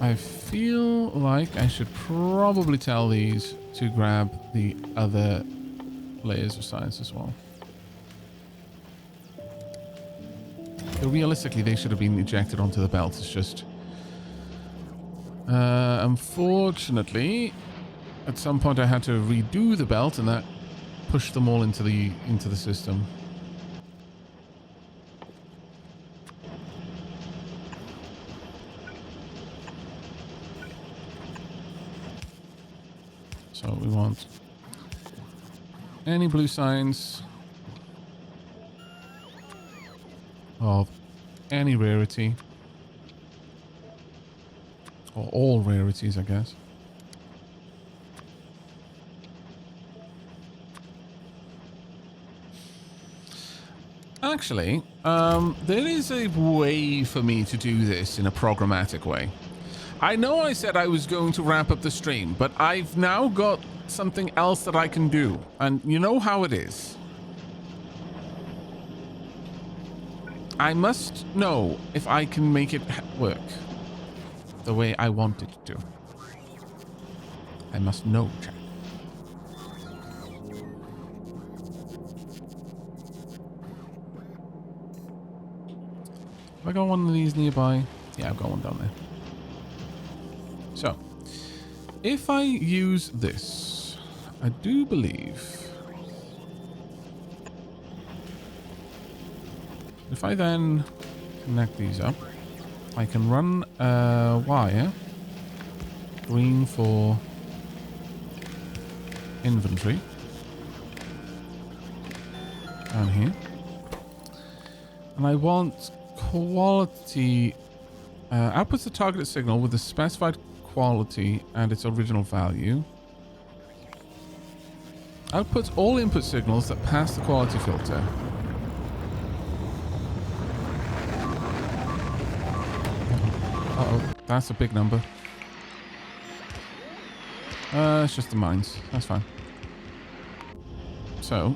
I feel like I should probably tell these to grab the other layers of science as well. So realistically, they should have been ejected onto the belt. It's just... unfortunately, at some point I had to redo the belt, and that pushed them all into the system. So we want any blue signs of any rarity, or all rarities, I guess. Actually, there is a way for me to do this in a programmatic way. I know I said I was going to wrap up the stream, but I've now got something else that I can do. And you know how it is. I must know if I can make it work the way I want it to. I must know, chat. Have I got one of these nearby? Yeah, I've got one down there. So, if I use this, I do believe... If I then connect these up, I can run a wire, green for inventory, down here. And I want quality, outputs the targeted signal with the specified quality and its original value. Outputs all input signals that pass the quality filter. Uh-oh, that's a big number. It's just the mines. That's fine. So,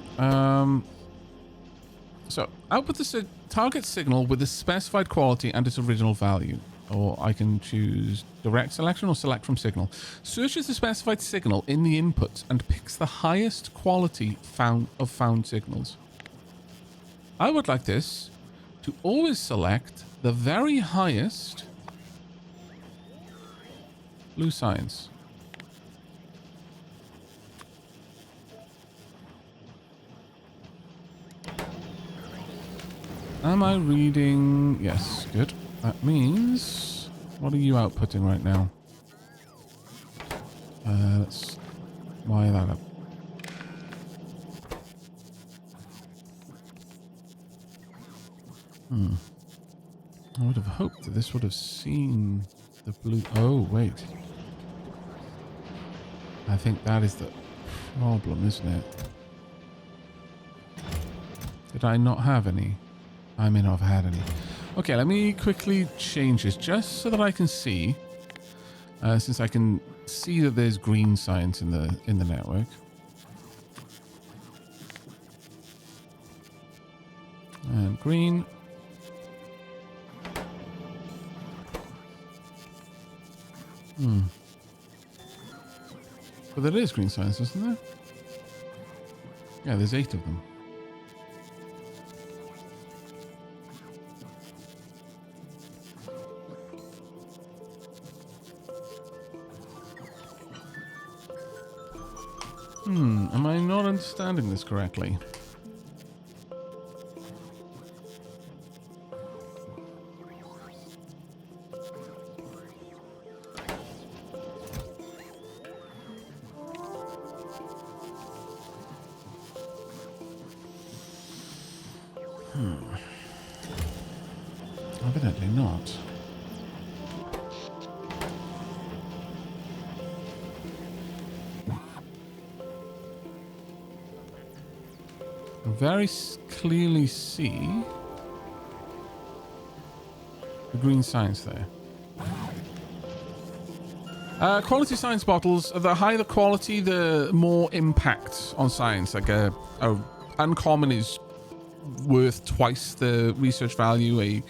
output the target signal with the specified quality and its original value. Or I can choose direct selection or select from signal. Searches the specified signal in the inputs and picks the highest quality found signals. I would like this to always select the very highest blue science. Am I reading? Yes, good. That means... What are you outputting right now? Let's wire that up. I would have hoped that this would have seen the blue... Oh, wait. I think that is the problem, isn't it? Did I not have any? I may not have had any. Okay, let me quickly change this just so that I can see. Since I can see that there's green science in the network. And green. But there is green science, isn't there? Yeah, there's 8 of them. Am I not understanding this correctly? Evidently not. Very clearly see the green science there. Quality science bottles, the higher the quality, the more impact on science. Like a uncommon is worth twice the research value.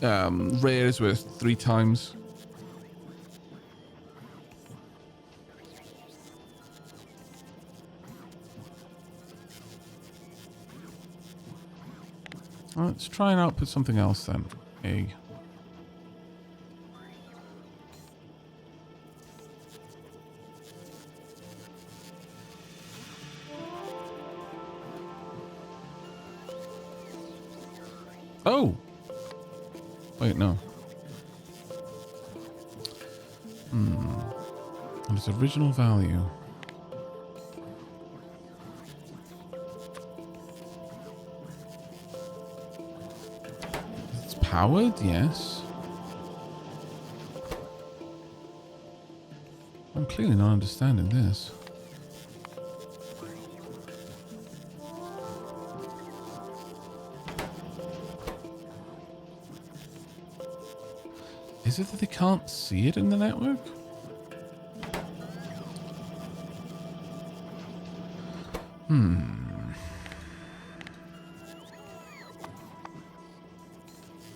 A rare is worth 3 times. Let's try and output something else then. A. Oh! Wait, no. And its original value. It's powered, yes. I'm clearly not understanding this. Is it that they can't see it in the network?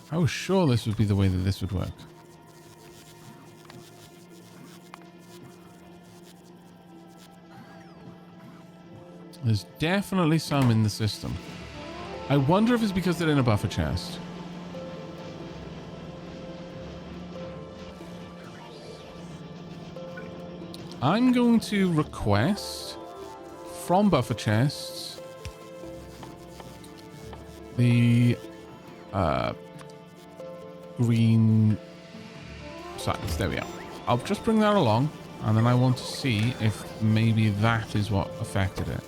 I was sure this would be the way that this would work. There's definitely some in the system. I wonder if it's because they're in a buffer chest. I'm going to request from buffer chests the green sites. There we are. I'll just bring that along, and then I want to see if maybe that is what affected it.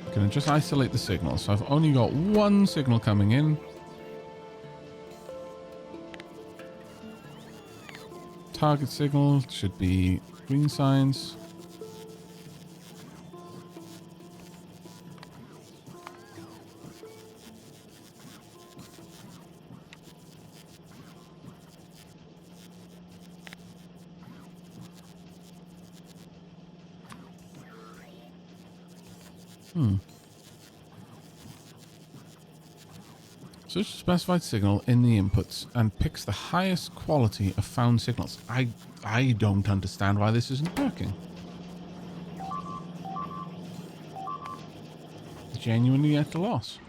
I'm going to just isolate the signal. So I've only got one signal coming in. Target signal should be green signs. Search the specified signal in the inputs and picks the highest quality of found signals. I don't understand why this isn't working. Genuinely at a loss.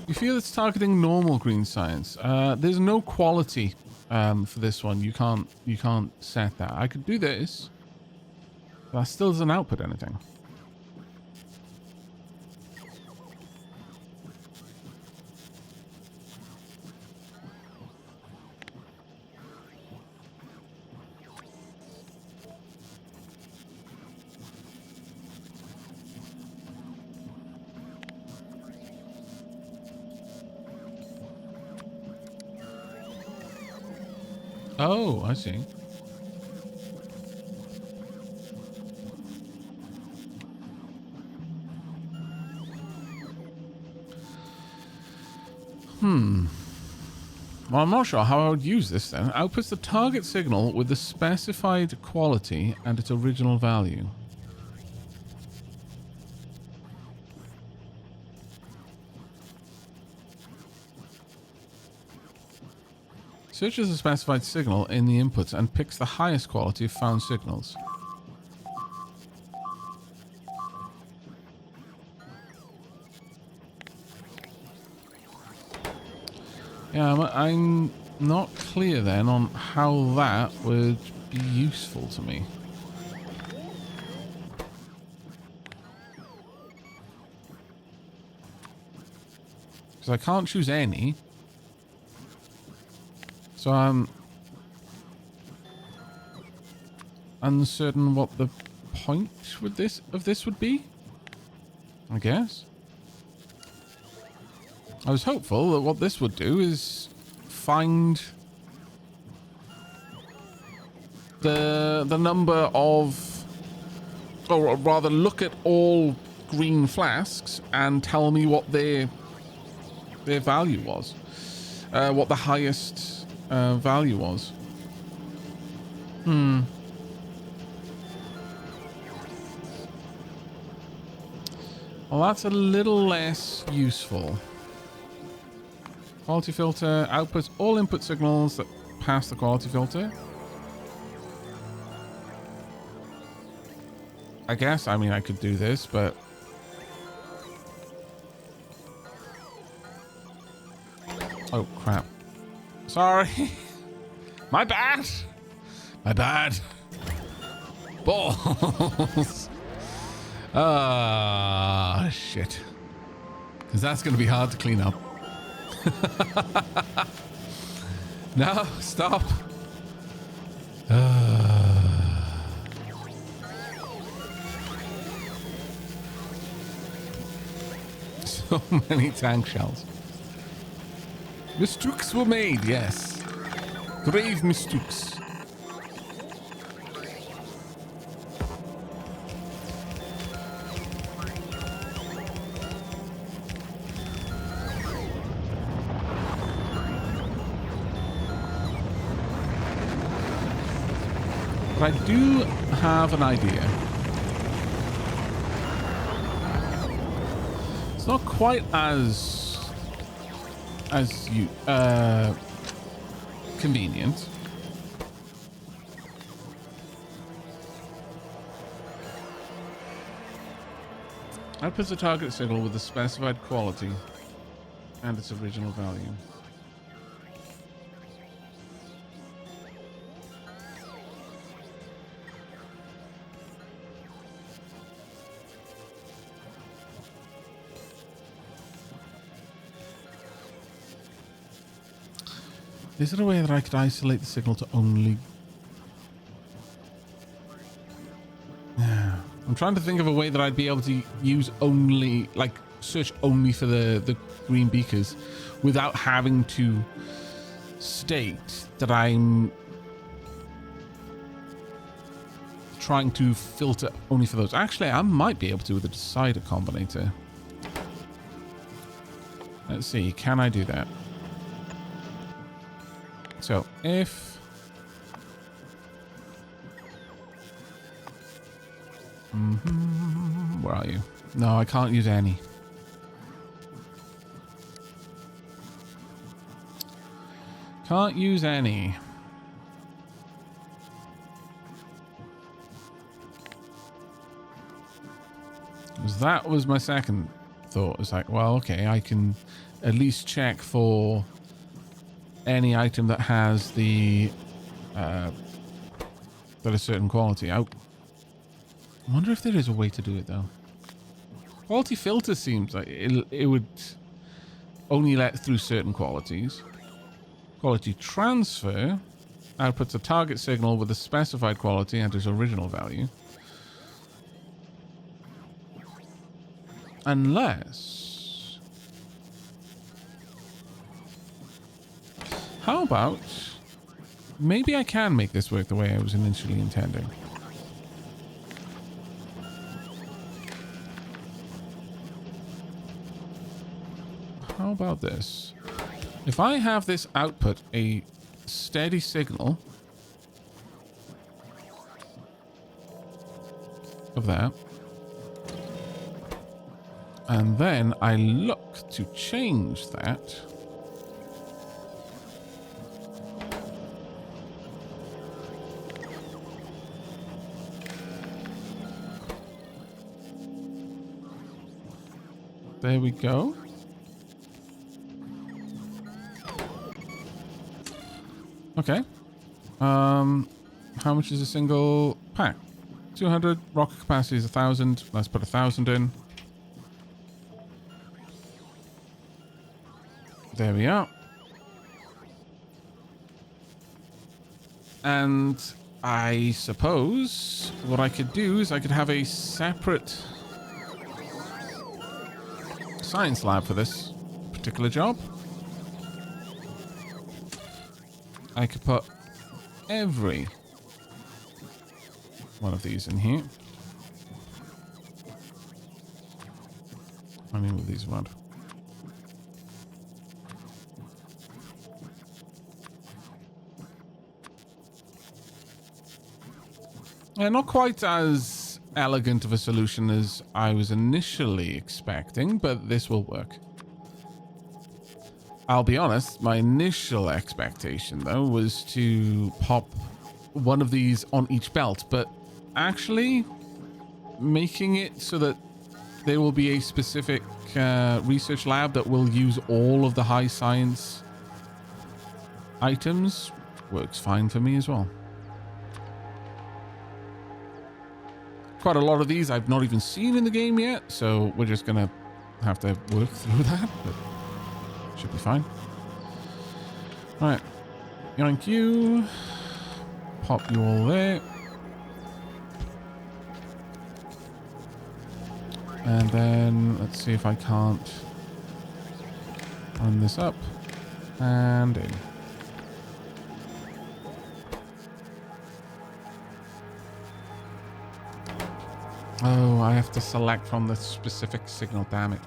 You feel it's targeting normal green science. There's no quality for this one. You can't set that. I could do this, but that still doesn't output anything. Oh, I see. Well, I'm not sure how I would use this then. Outputs the target signal with the specified quality and its original value. Searches the specified signal in the inputs and picks the highest quality of found signals. Yeah, I'm not clear then on how that would be useful to me. Because I can't choose any. So I'm uncertain what the point of this would be, I guess. I was hopeful that what this would do is find the number of, or rather look at all green flasks and tell me what their value was, what the highest value was. Well, that's a little less useful. Quality filter outputs all input signals that pass the quality filter. I guess, I mean, I could do this, but... Oh, crap. Sorry. My bad. My bad. Balls. Ah, shit. Because that's going to be hard to clean up. No, stop. So many tank shells. Mistakes were made, yes. Grave mistakes. But I do have an idea. It's not quite as convenient. Outputs a target signal with the specified quality and its original value. Is there a way that I could isolate the signal to only... I'm trying to think of a way that I'd be able to use only, like, search only for the green beakers without having to state that I'm trying to filter only for those. Actually, I might be able to with a decider combinator. Let's see, can I do that? So if where are you? No, I can't use any. Can't use any. That was my second thought. It's like, well, okay, I can at least check for any item that has the that a certain quality. I wonder if there is a way to do it though. Quality filter seems like it would only let through certain qualities. Quality transfer outputs a target signal with a specified quality and its original value. Unless... How about... Maybe I can make this work the way I was initially intending. How about this? If I have this output a steady signal of that, and then I look to change that, there we go. Okay. How much is a single pack? 200. Rocket capacity is 1,000. Let's put 1,000 in. There we are. And I suppose what I could do is I could have a separate science lab for this particular job. I could put every one of these in here. I mean, with these around. Yeah, not quite as elegant of a solution as I was initially expecting, but this will work. I'll be honest, my initial expectation, though, was to pop one of these on each belt, but actually making it so that there will be a specific research lab that will use all of the high science items works fine for me as well. Quite a lot of these I've not even seen in the game yet, so we're just gonna have to work through that, but should be fine. Right, yoink you, pop you all there, and then let's see if I can't run this up and in. Oh, I have to select from the specific signal, damn it.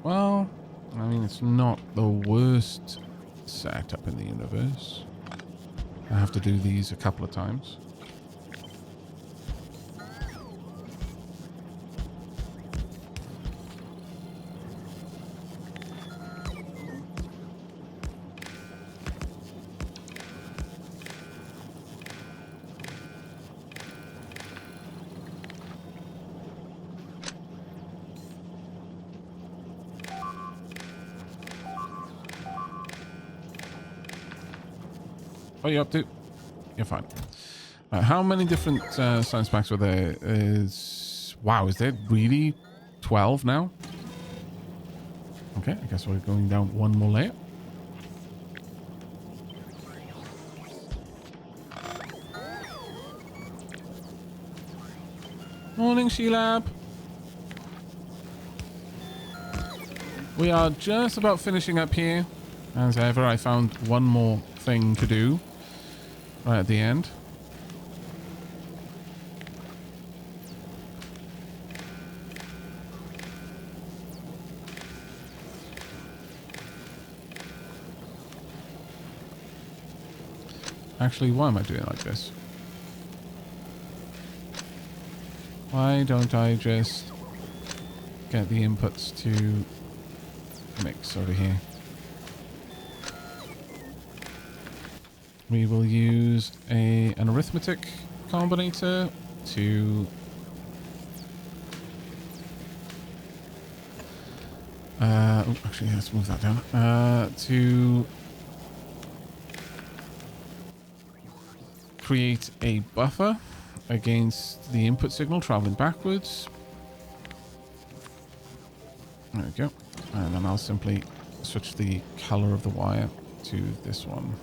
Well, I mean, it's not the worst setup in the universe. I have to do these a couple of times. What are you up to? You're fine. How many different science packs were there? Wow, is there really 12 now? Okay, I guess we're going down one more layer. Morning, Sheelab. We are just about finishing up here. As ever, I found one more thing to do right at the end. Actually, why am I doing it like this? Why don't I just get the inputs to mix over here? We will use an arithmetic combinator to actually, let's move that down. To create a buffer against the input signal traveling backwards. There we go. And then I'll simply switch the color of the wire to this one.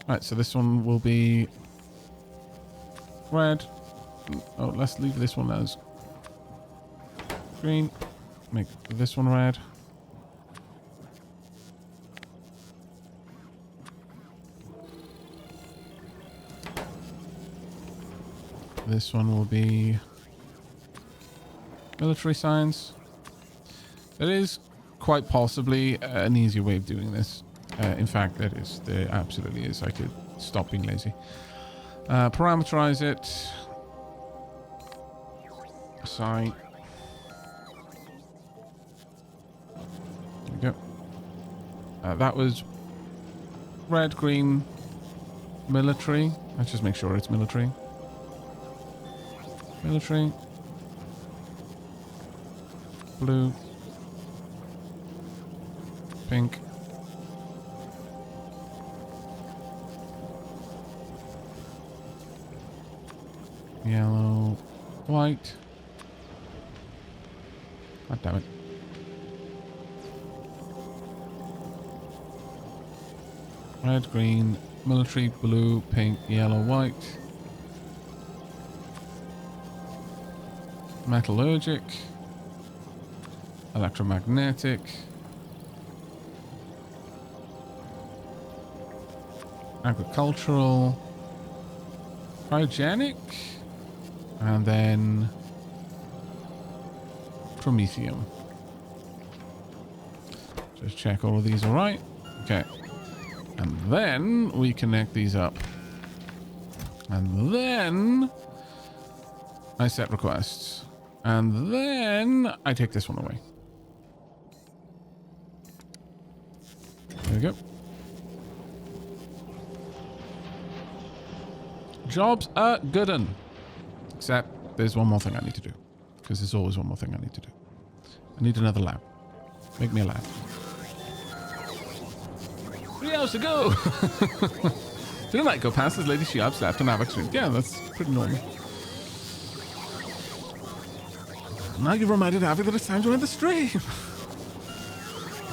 Right, so this one will be red. Oh, let's leave this one as green. Make this one red. This one will be military science. There is quite possibly an easier way of doing this. In fact, there absolutely is. I could stop being lazy. Parameterize it. Sci. There we go. That was red, green, military. Let's just make sure it's military. Military. Blue. Pink. Yellow, white. God damn it. Red, green, military, blue, pink, yellow, white. Metallurgic. Electromagnetic. agricultural, cryogenic, and then promethium. Just check all of these all right. Okay. And then we connect these up. And then I set requests. And then I take this one away. There we go. Jobs are good un. Except there's one more thing I need to do. Because there's always one more thing I need to do. I need another lab. Make me a lab. 3 hours to go! Didn't I go past this lady Shiab's left on Aavak stream? Yeah, that's pretty normal. Now you've reminded Aavak that it's time to end the stream.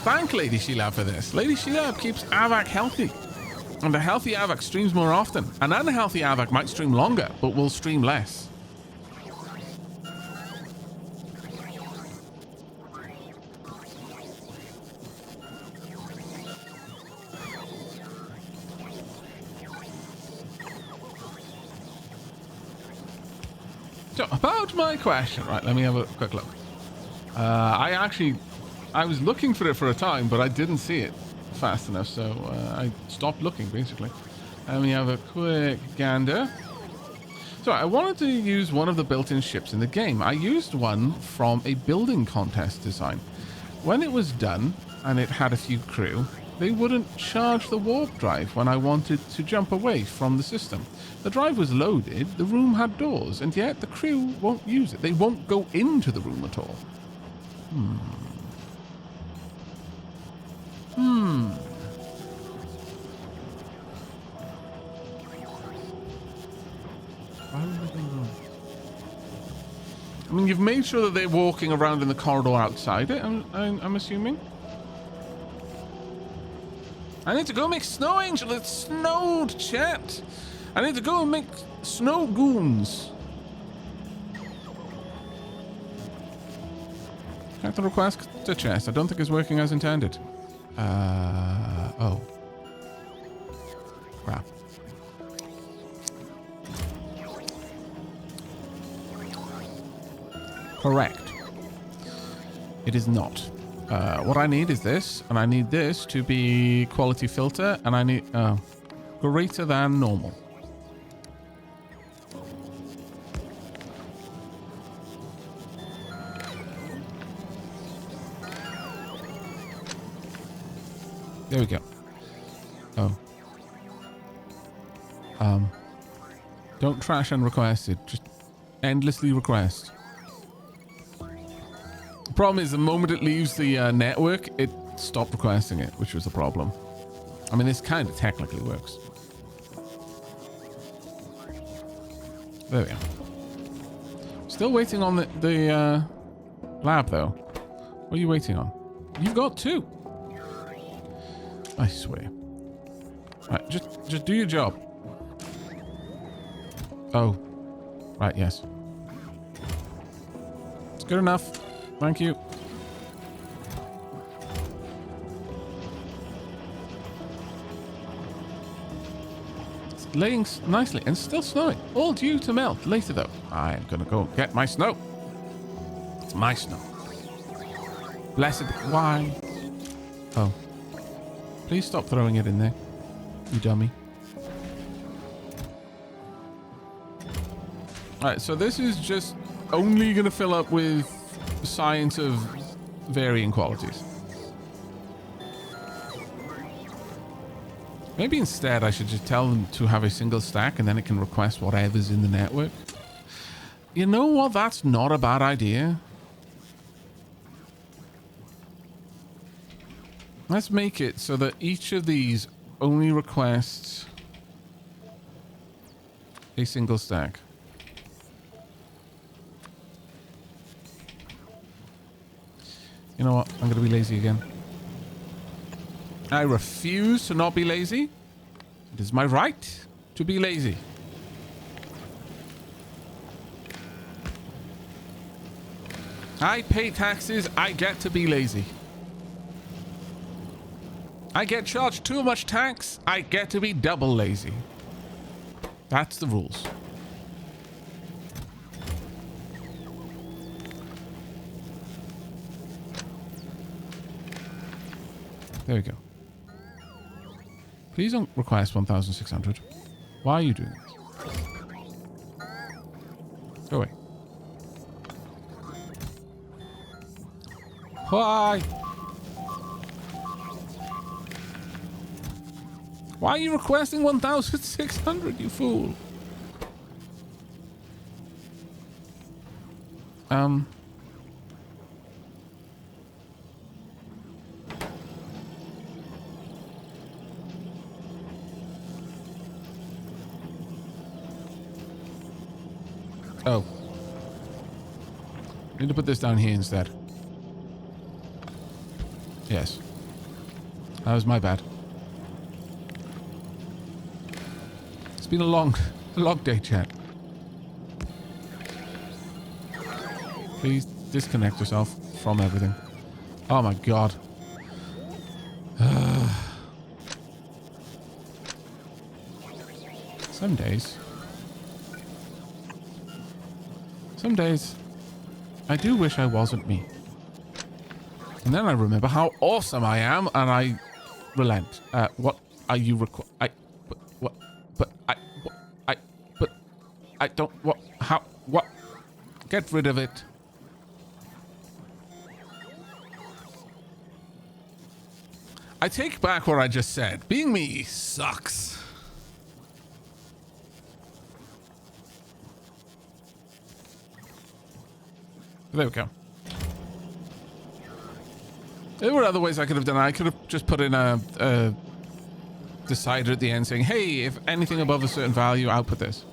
Thank Lady Sheilab for this. Lady Sheilab keeps Aavak healthy. And a healthy Aavak streams more often. An unhealthy Aavak might stream longer, but will stream less. So, about my question. Right, let me have a quick look. I was looking for it for a time, but I didn't see it fast enough, so I stopped looking, basically. Let me have a quick gander. So, I wanted to use one of the built-in ships in the game. I used one from a building contest design. When it was done, and it had a few crew, they wouldn't charge the warp drive when I wanted to jump away from the system. The drive was loaded, the room had doors, and yet the crew won't use it. They won't go into the room at all. I mean, you've made sure that they're walking around in the corridor outside it, I'm assuming. I need to go make snow angel. It snowed, chat. I need to go make snow goons. Have to request the chest. I don't think it's working as intended. Oh. Crap. Correct. It is not. What I need is this, and I need this to be quality filter, and I need greater than normal. There we go. Oh. Don't trash unrequested. Just endlessly request. The problem is the moment it leaves the network, it stopped requesting it, which was the problem. I mean, this kind of technically works. There we are. Still waiting on the lab, though. What are you waiting on? You've got 2. I swear. Right, just do your job. Oh. Right, yes. It's good enough. Thank you. It's laying nicely and still snowing. All due to melt later, though. I'm gonna go get my snow. It's my snow. Blessed. Why? Oh. Please stop throwing it in there, you dummy. Alright, so this is just only going to fill up with science of varying qualities. Maybe instead I should just tell them to have a single stack and then it can request whatever's in the network. You know what? That's not a bad idea. Let's make it so that each of these only requests a single stack. You know what? I'm going to be lazy again. I refuse to not be lazy. It is my right to be lazy. I pay taxes. I get to be lazy. I get charged too much tax, I get to be double lazy. That's the rules. There we go. Please don't request 1,600. Why are you doing this? Go away. Why? Why are you requesting 1,600, you fool? Oh. Need to put this down here instead. Yes. That was my bad. It's been a long day, chat. Please disconnect yourself from everything. Oh my god. Some days, I do wish I wasn't me. And then I remember how awesome I am, and I relent. What are you I don't, what? Get rid of it. I take back what I just said. Being me sucks. There we go. There were other ways I could have done it. I could have just put in a decider at the end saying, hey, if anything above a certain value, output this.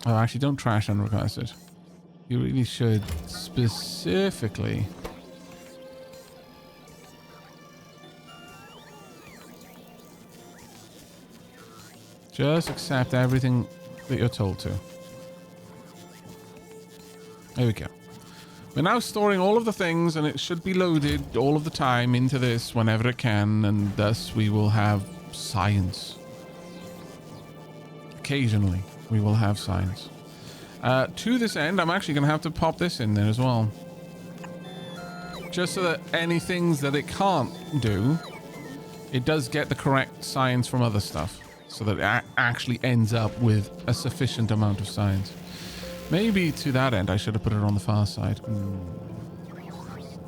Oh, actually, don't trash unrequested. You really should specifically... just accept everything that you're told to. There we go. We're now storing all of the things, and it should be loaded all of the time into this whenever it can, and thus we will have science. Occasionally, we will have science. To this end, I'm actually going to have to pop this in there as well. Just so that any things that it can't do, it does get the correct science from other stuff. So that it actually ends up with a sufficient amount of science. Maybe to that end, I should have put it on the far side.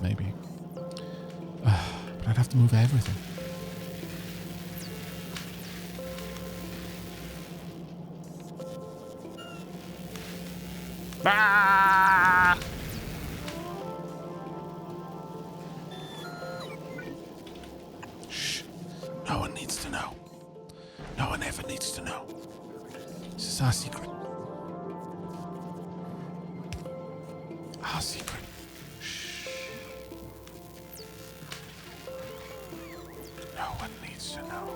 Maybe. But I'd have to move everything. Ah! Shh. No one needs to know. No one ever needs to know. This is our secret. Our secret. Shh. No one needs to know.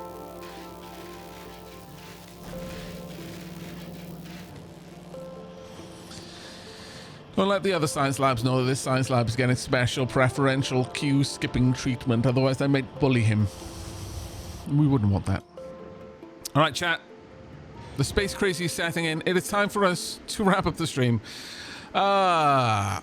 Don't let the other science labs know that this science lab is getting special preferential queue skipping treatment, otherwise they might bully him. We wouldn't want that. All right, chat. The space crazy is setting in. It is time for us to wrap up the stream. The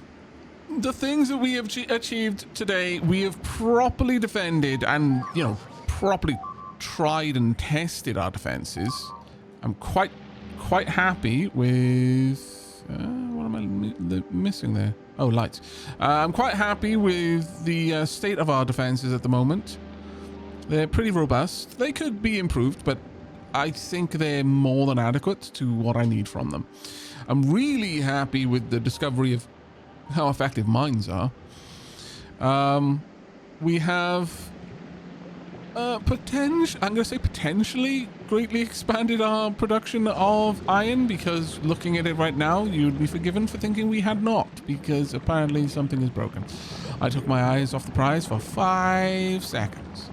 things that we have achieved today, we have properly defended and, you know, properly tried and tested our defenses. I'm quite happy with... what am I missing there? Oh, lights. I'm quite happy with the state of our defenses at the moment. They're pretty robust. They could be improved, but I think they're more than adequate to what I need from them. I'm really happy with the discovery of how effective mines are. We have I'm going to say potentially greatly expanded our production of iron, because looking at it right now, you'd be forgiven for thinking we had not, because apparently something is broken. I took my eyes off the prize for 5 seconds.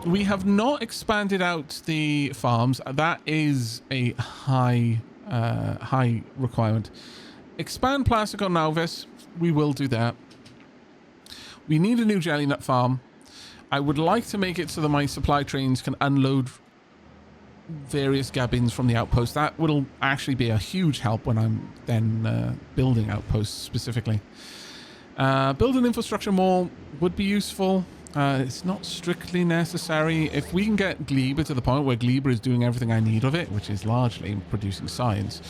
We have not expanded out the farms. That is a high high requirement. Expand plastic on Novice. We will do that. We need a new jelly nut farm. I would like to make it so that my supply trains can unload various gubbins from the outpost. That will actually be a huge help when I'm then building outposts specifically. Build an infrastructure mall would be useful. It's not strictly necessary. If we can get Gleba to the point where Gleba is doing everything I need of it, which is largely producing science,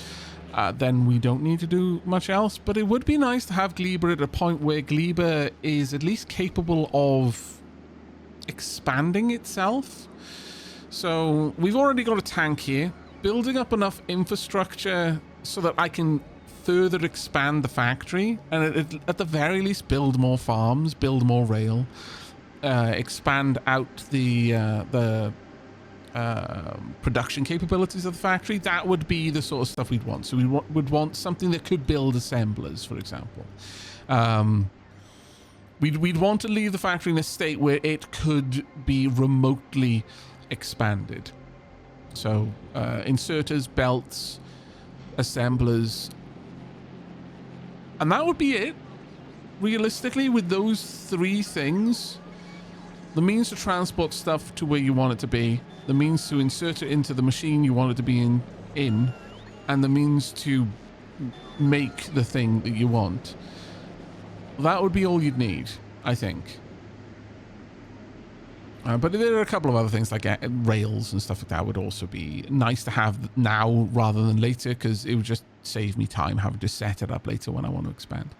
then we don't need to do much else. But it would be nice to have Gleba at a point where Gleba is at least capable of expanding itself. So we've already got a tank here. Building up enough infrastructure so that I can further expand the factory and at the very least build more farms, build more rail, expand out the production capabilities of the factory. That would be the sort of stuff we'd want. So we would want something that could build assemblers, for example. We'd want to leave the factory in a state where it could be remotely expanded. So inserters, belts, assemblers, and that would be it. Realistically, with those three things, the means to transport stuff to where you want it to be, the means to insert it into the machine you want it to be in, and the means to make the thing that you want. That would be all you'd need, I think. But there are a couple of other things like rails and stuff like that would also be nice to have now rather than later, because it would just save me time having to set it up later when I want to expand.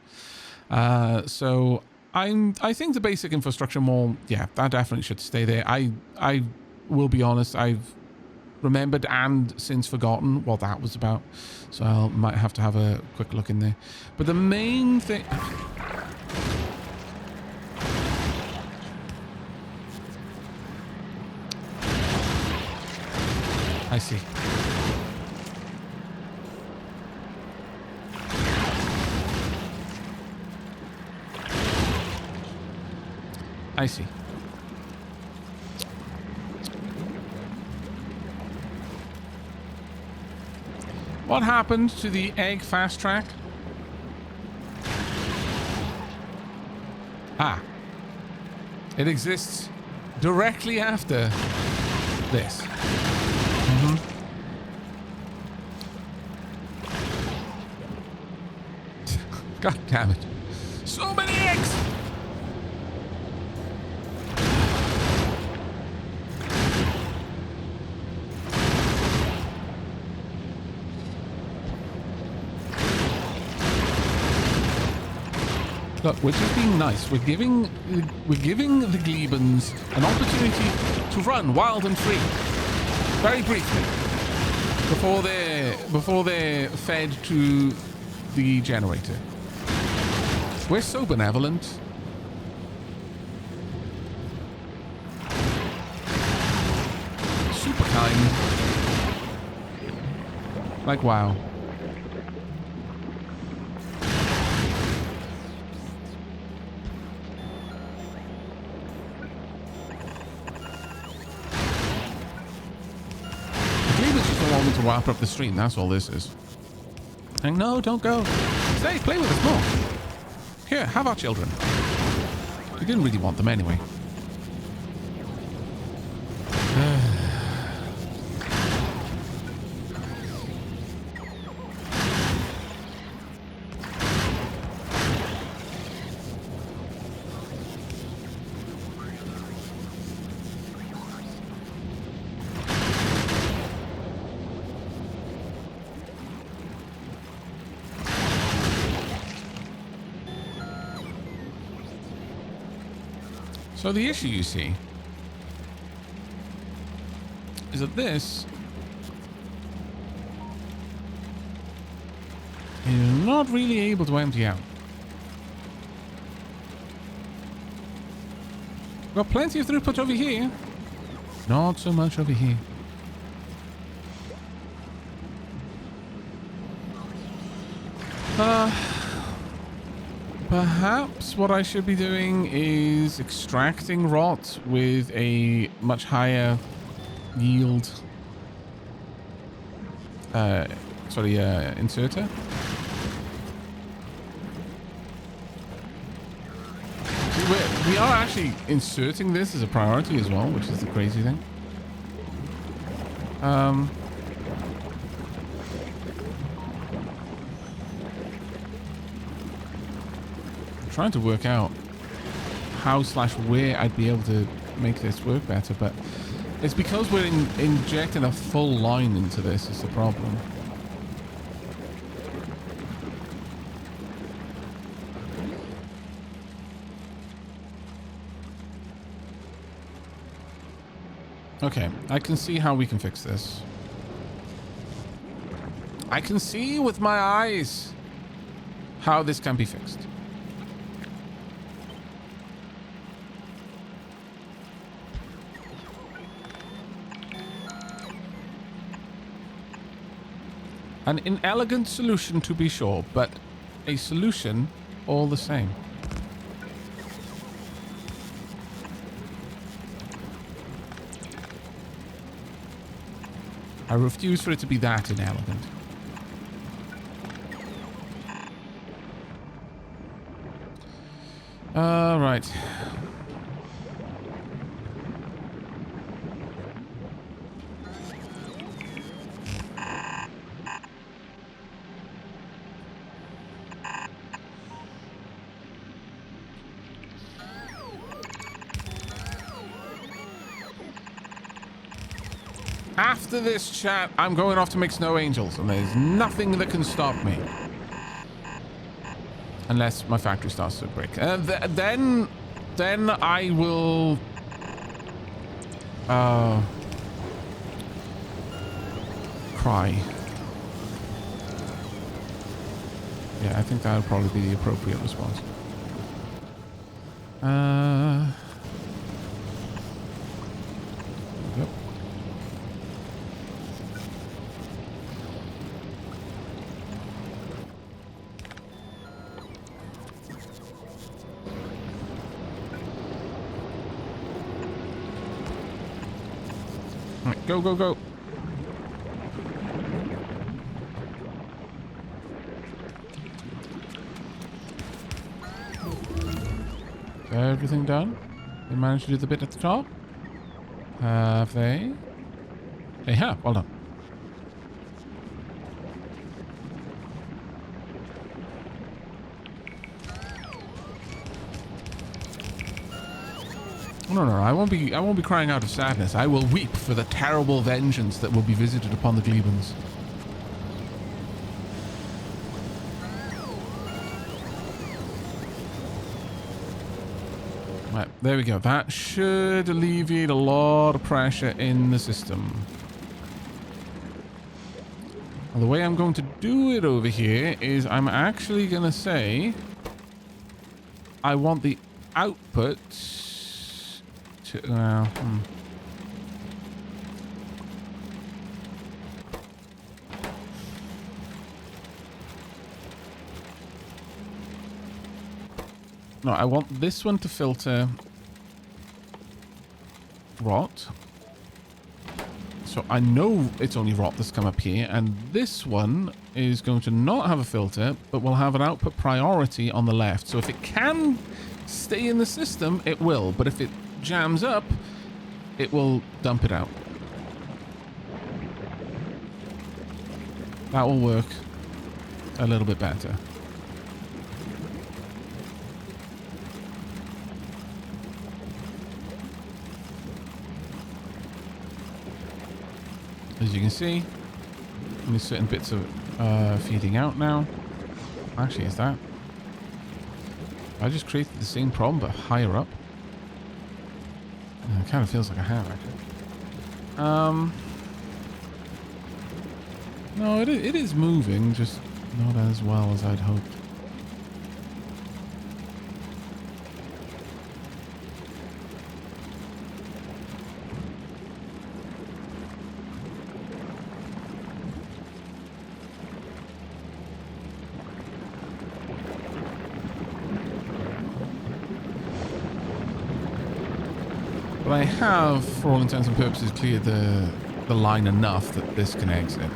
So I think the basic infrastructure mall, yeah, that definitely should stay there. I will be honest, I've remembered and since forgotten what that was about, so I might have to have a quick look in there. But the main thing... I see. I see. What happened to the egg fast track? Ah. It exists directly after this. God damn it. So many eggs! Look, we're just being nice. We're giving the Glebans an opportunity to run wild and free. Very briefly. Before they're fed to the generator. We're so benevolent. Super kind. Like, wow. To wrap up the stream, that's all this is. And no, don't go. Stay, play with us more. Here, have our children. We didn't really want them anyway. So the issue, you see, is that this is not really able to empty out. Got plenty of throughput over here. Not so much over here. Perhaps what I should be doing is extracting rot with a much higher yield Sorry, inserter. See, we are actually inserting this as a priority as well, which is the crazy thing. I'm trying to work out how/where I'd be able to make this work better, but it's because we're injecting a full line into this is the problem. Okay, I can see how we can fix this. I can see with my eyes how this can be fixed. An inelegant solution to be sure, but a solution all the same. I refuse for it to be that inelegant. Right. After this chat, I'm going off to make snow angels, and there's nothing that can stop me. Unless my factory starts to break. Then I will... cry. Yeah, I think that would probably be the appropriate response. Yep. All right, go, go, go. Everything done? They managed to do the bit at the top? Have they? They have. Well done. No, I won't be crying out of sadness. I will weep for the terrible vengeance that will be visited upon the Glebans. Right, there we go. That should alleviate a lot of pressure in the system. Well, the way I'm going to do it over here is I'm actually going to say I want the output to... No, I want this one to filter rot. So I know it's only rot that's come up here. And this one is going to not have a filter, but will have an output priority on the left. So if it can stay in the system, it will. But if it jams up, it will dump it out. That will work a little bit better. As you can see, only certain bits of feeding out now. Actually, is that? I just created the same problem, but higher up. It kind of feels like I have, actually. No, it is moving, just not as well as I'd hoped. I have, for all intents and purposes, cleared the line enough that this can exit.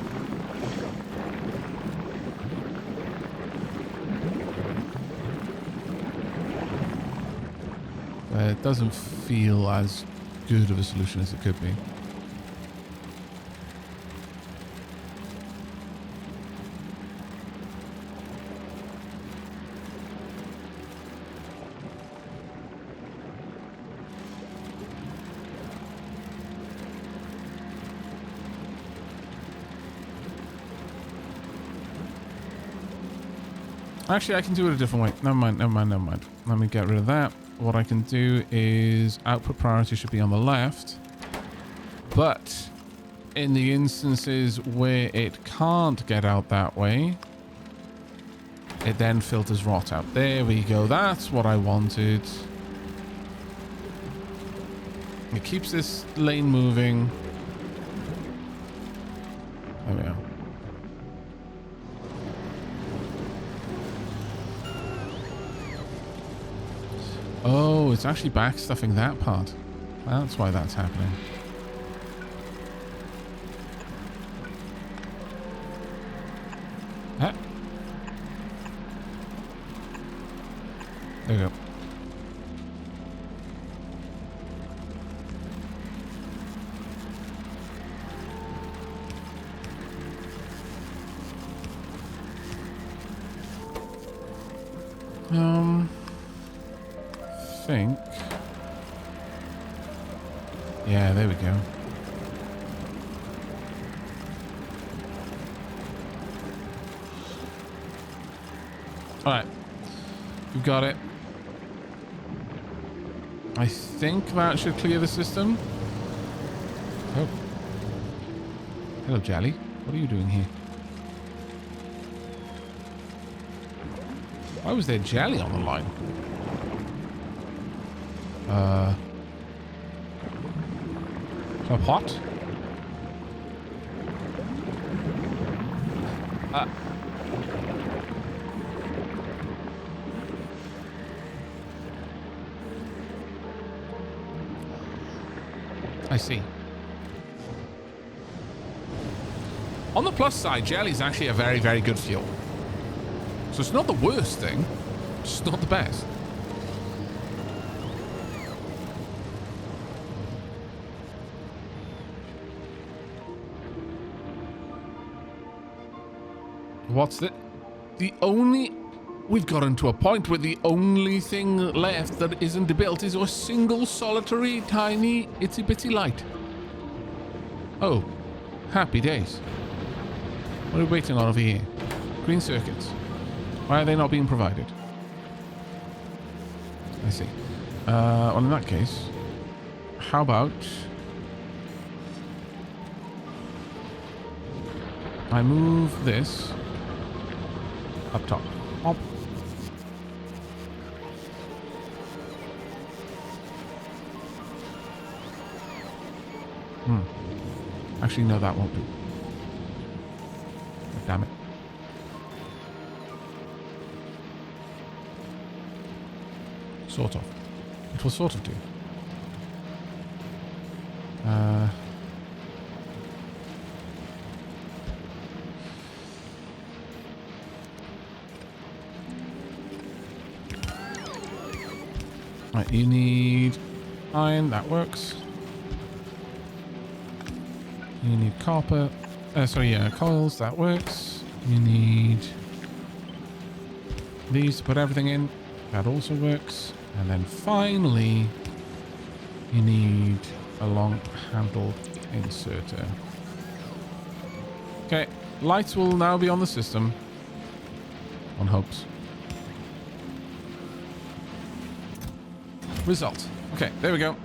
It doesn't feel as good of a solution as it could be. Actually, I can do it a different way. Never mind, never mind, never mind. Let me get rid of that. What I can do is output priority should be on the left. But in the instances where it can't get out that way, it then filters rot out. There we go. That's what I wanted. It keeps this lane moving. There we go. Oh, it's actually backstuffing that part. That's why that's happening. Ah. There we go. Think. Yeah, there we go. All right, we've got it. I think that should clear the system. Oh, hello, Jelly. What are you doing here? Why was there jelly on the line? So hot? I see. On the plus side, jelly is actually a very, very good fuel. So it's not the worst thing, it's not the best. What's the only... We've gotten to a point where the only thing left that isn't built is a single solitary tiny itsy bitsy light. Oh, happy days. What are we waiting on over here? Green circuits. Why are they not being provided? I see. Well, in that case, how about I move this up top. Up. Actually, no, that won't do. Oh, damn it. Sort of. It will sort of do. Right, you need iron. That works. You need copper. Coils. That works. You need these to put everything in. That also works. And then finally, you need a long-handled inserter. Okay, lights will now be on the system. One hopes. Result. Okay, there we go.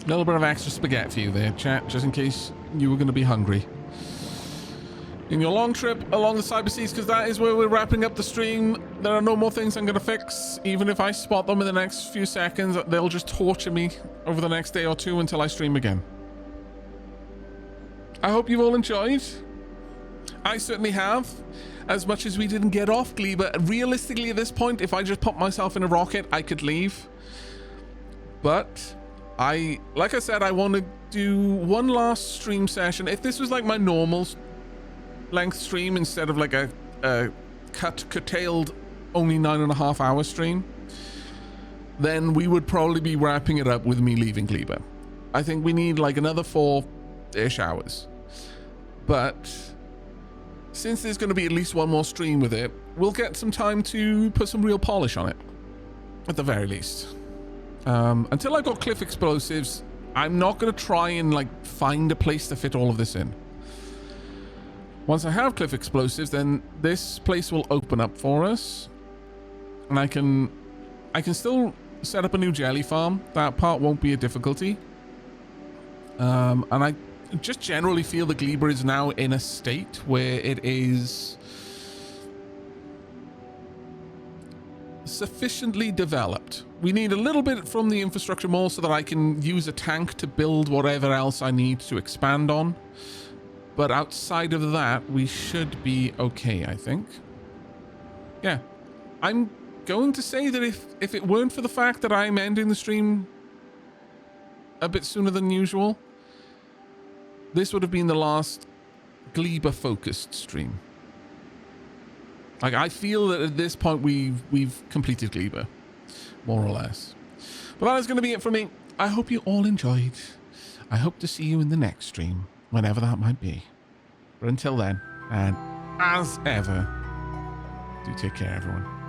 A little bit of extra spaghetti for you there, chat, just in case you were going to be hungry. In your long trip along the cyber seas, because that is where we're wrapping up the stream. There are no more things I'm going to fix. Even if I spot them in the next few seconds, they'll just torture me over the next day or two until I stream again. I hope you've all enjoyed. I certainly have. As much as we didn't get off Glee, but realistically at this point, if I just pop myself in a rocket, I could leave. But like I said, I want to do one last stream session. If this was like my normal length stream instead of like a curtailed only 9.5 hour stream, then we would probably be wrapping it up with me leaving Gleba. I think we need like another 4-ish hours. But since there's going to be at least one more stream with it, we'll get some time to put some real polish on it, at the very least. Until I've got cliff explosives, I'm not going to try and like find a place to fit all of this in. Once I have cliff explosives, then this place will open up for us, and I can still set up a new jelly farm. That part won't be a difficulty. And I just generally feel the Gleba is now in a state where it is sufficiently developed. We need a little bit from the infrastructure more so that I can use a tank to build whatever else I need to expand on. But outside of that, we should be okay, I think. Yeah. I'm going to say that if it weren't for the fact that I'm ending the stream a bit sooner than usual, this would have been the last Gleba-focused stream. Like, I feel that at this point we've completed Gleba, more or less. But that is going to be it for me. I hope you all enjoyed. I hope to see you in the next stream, whenever that might be. But until then, and as ever, do take care, everyone.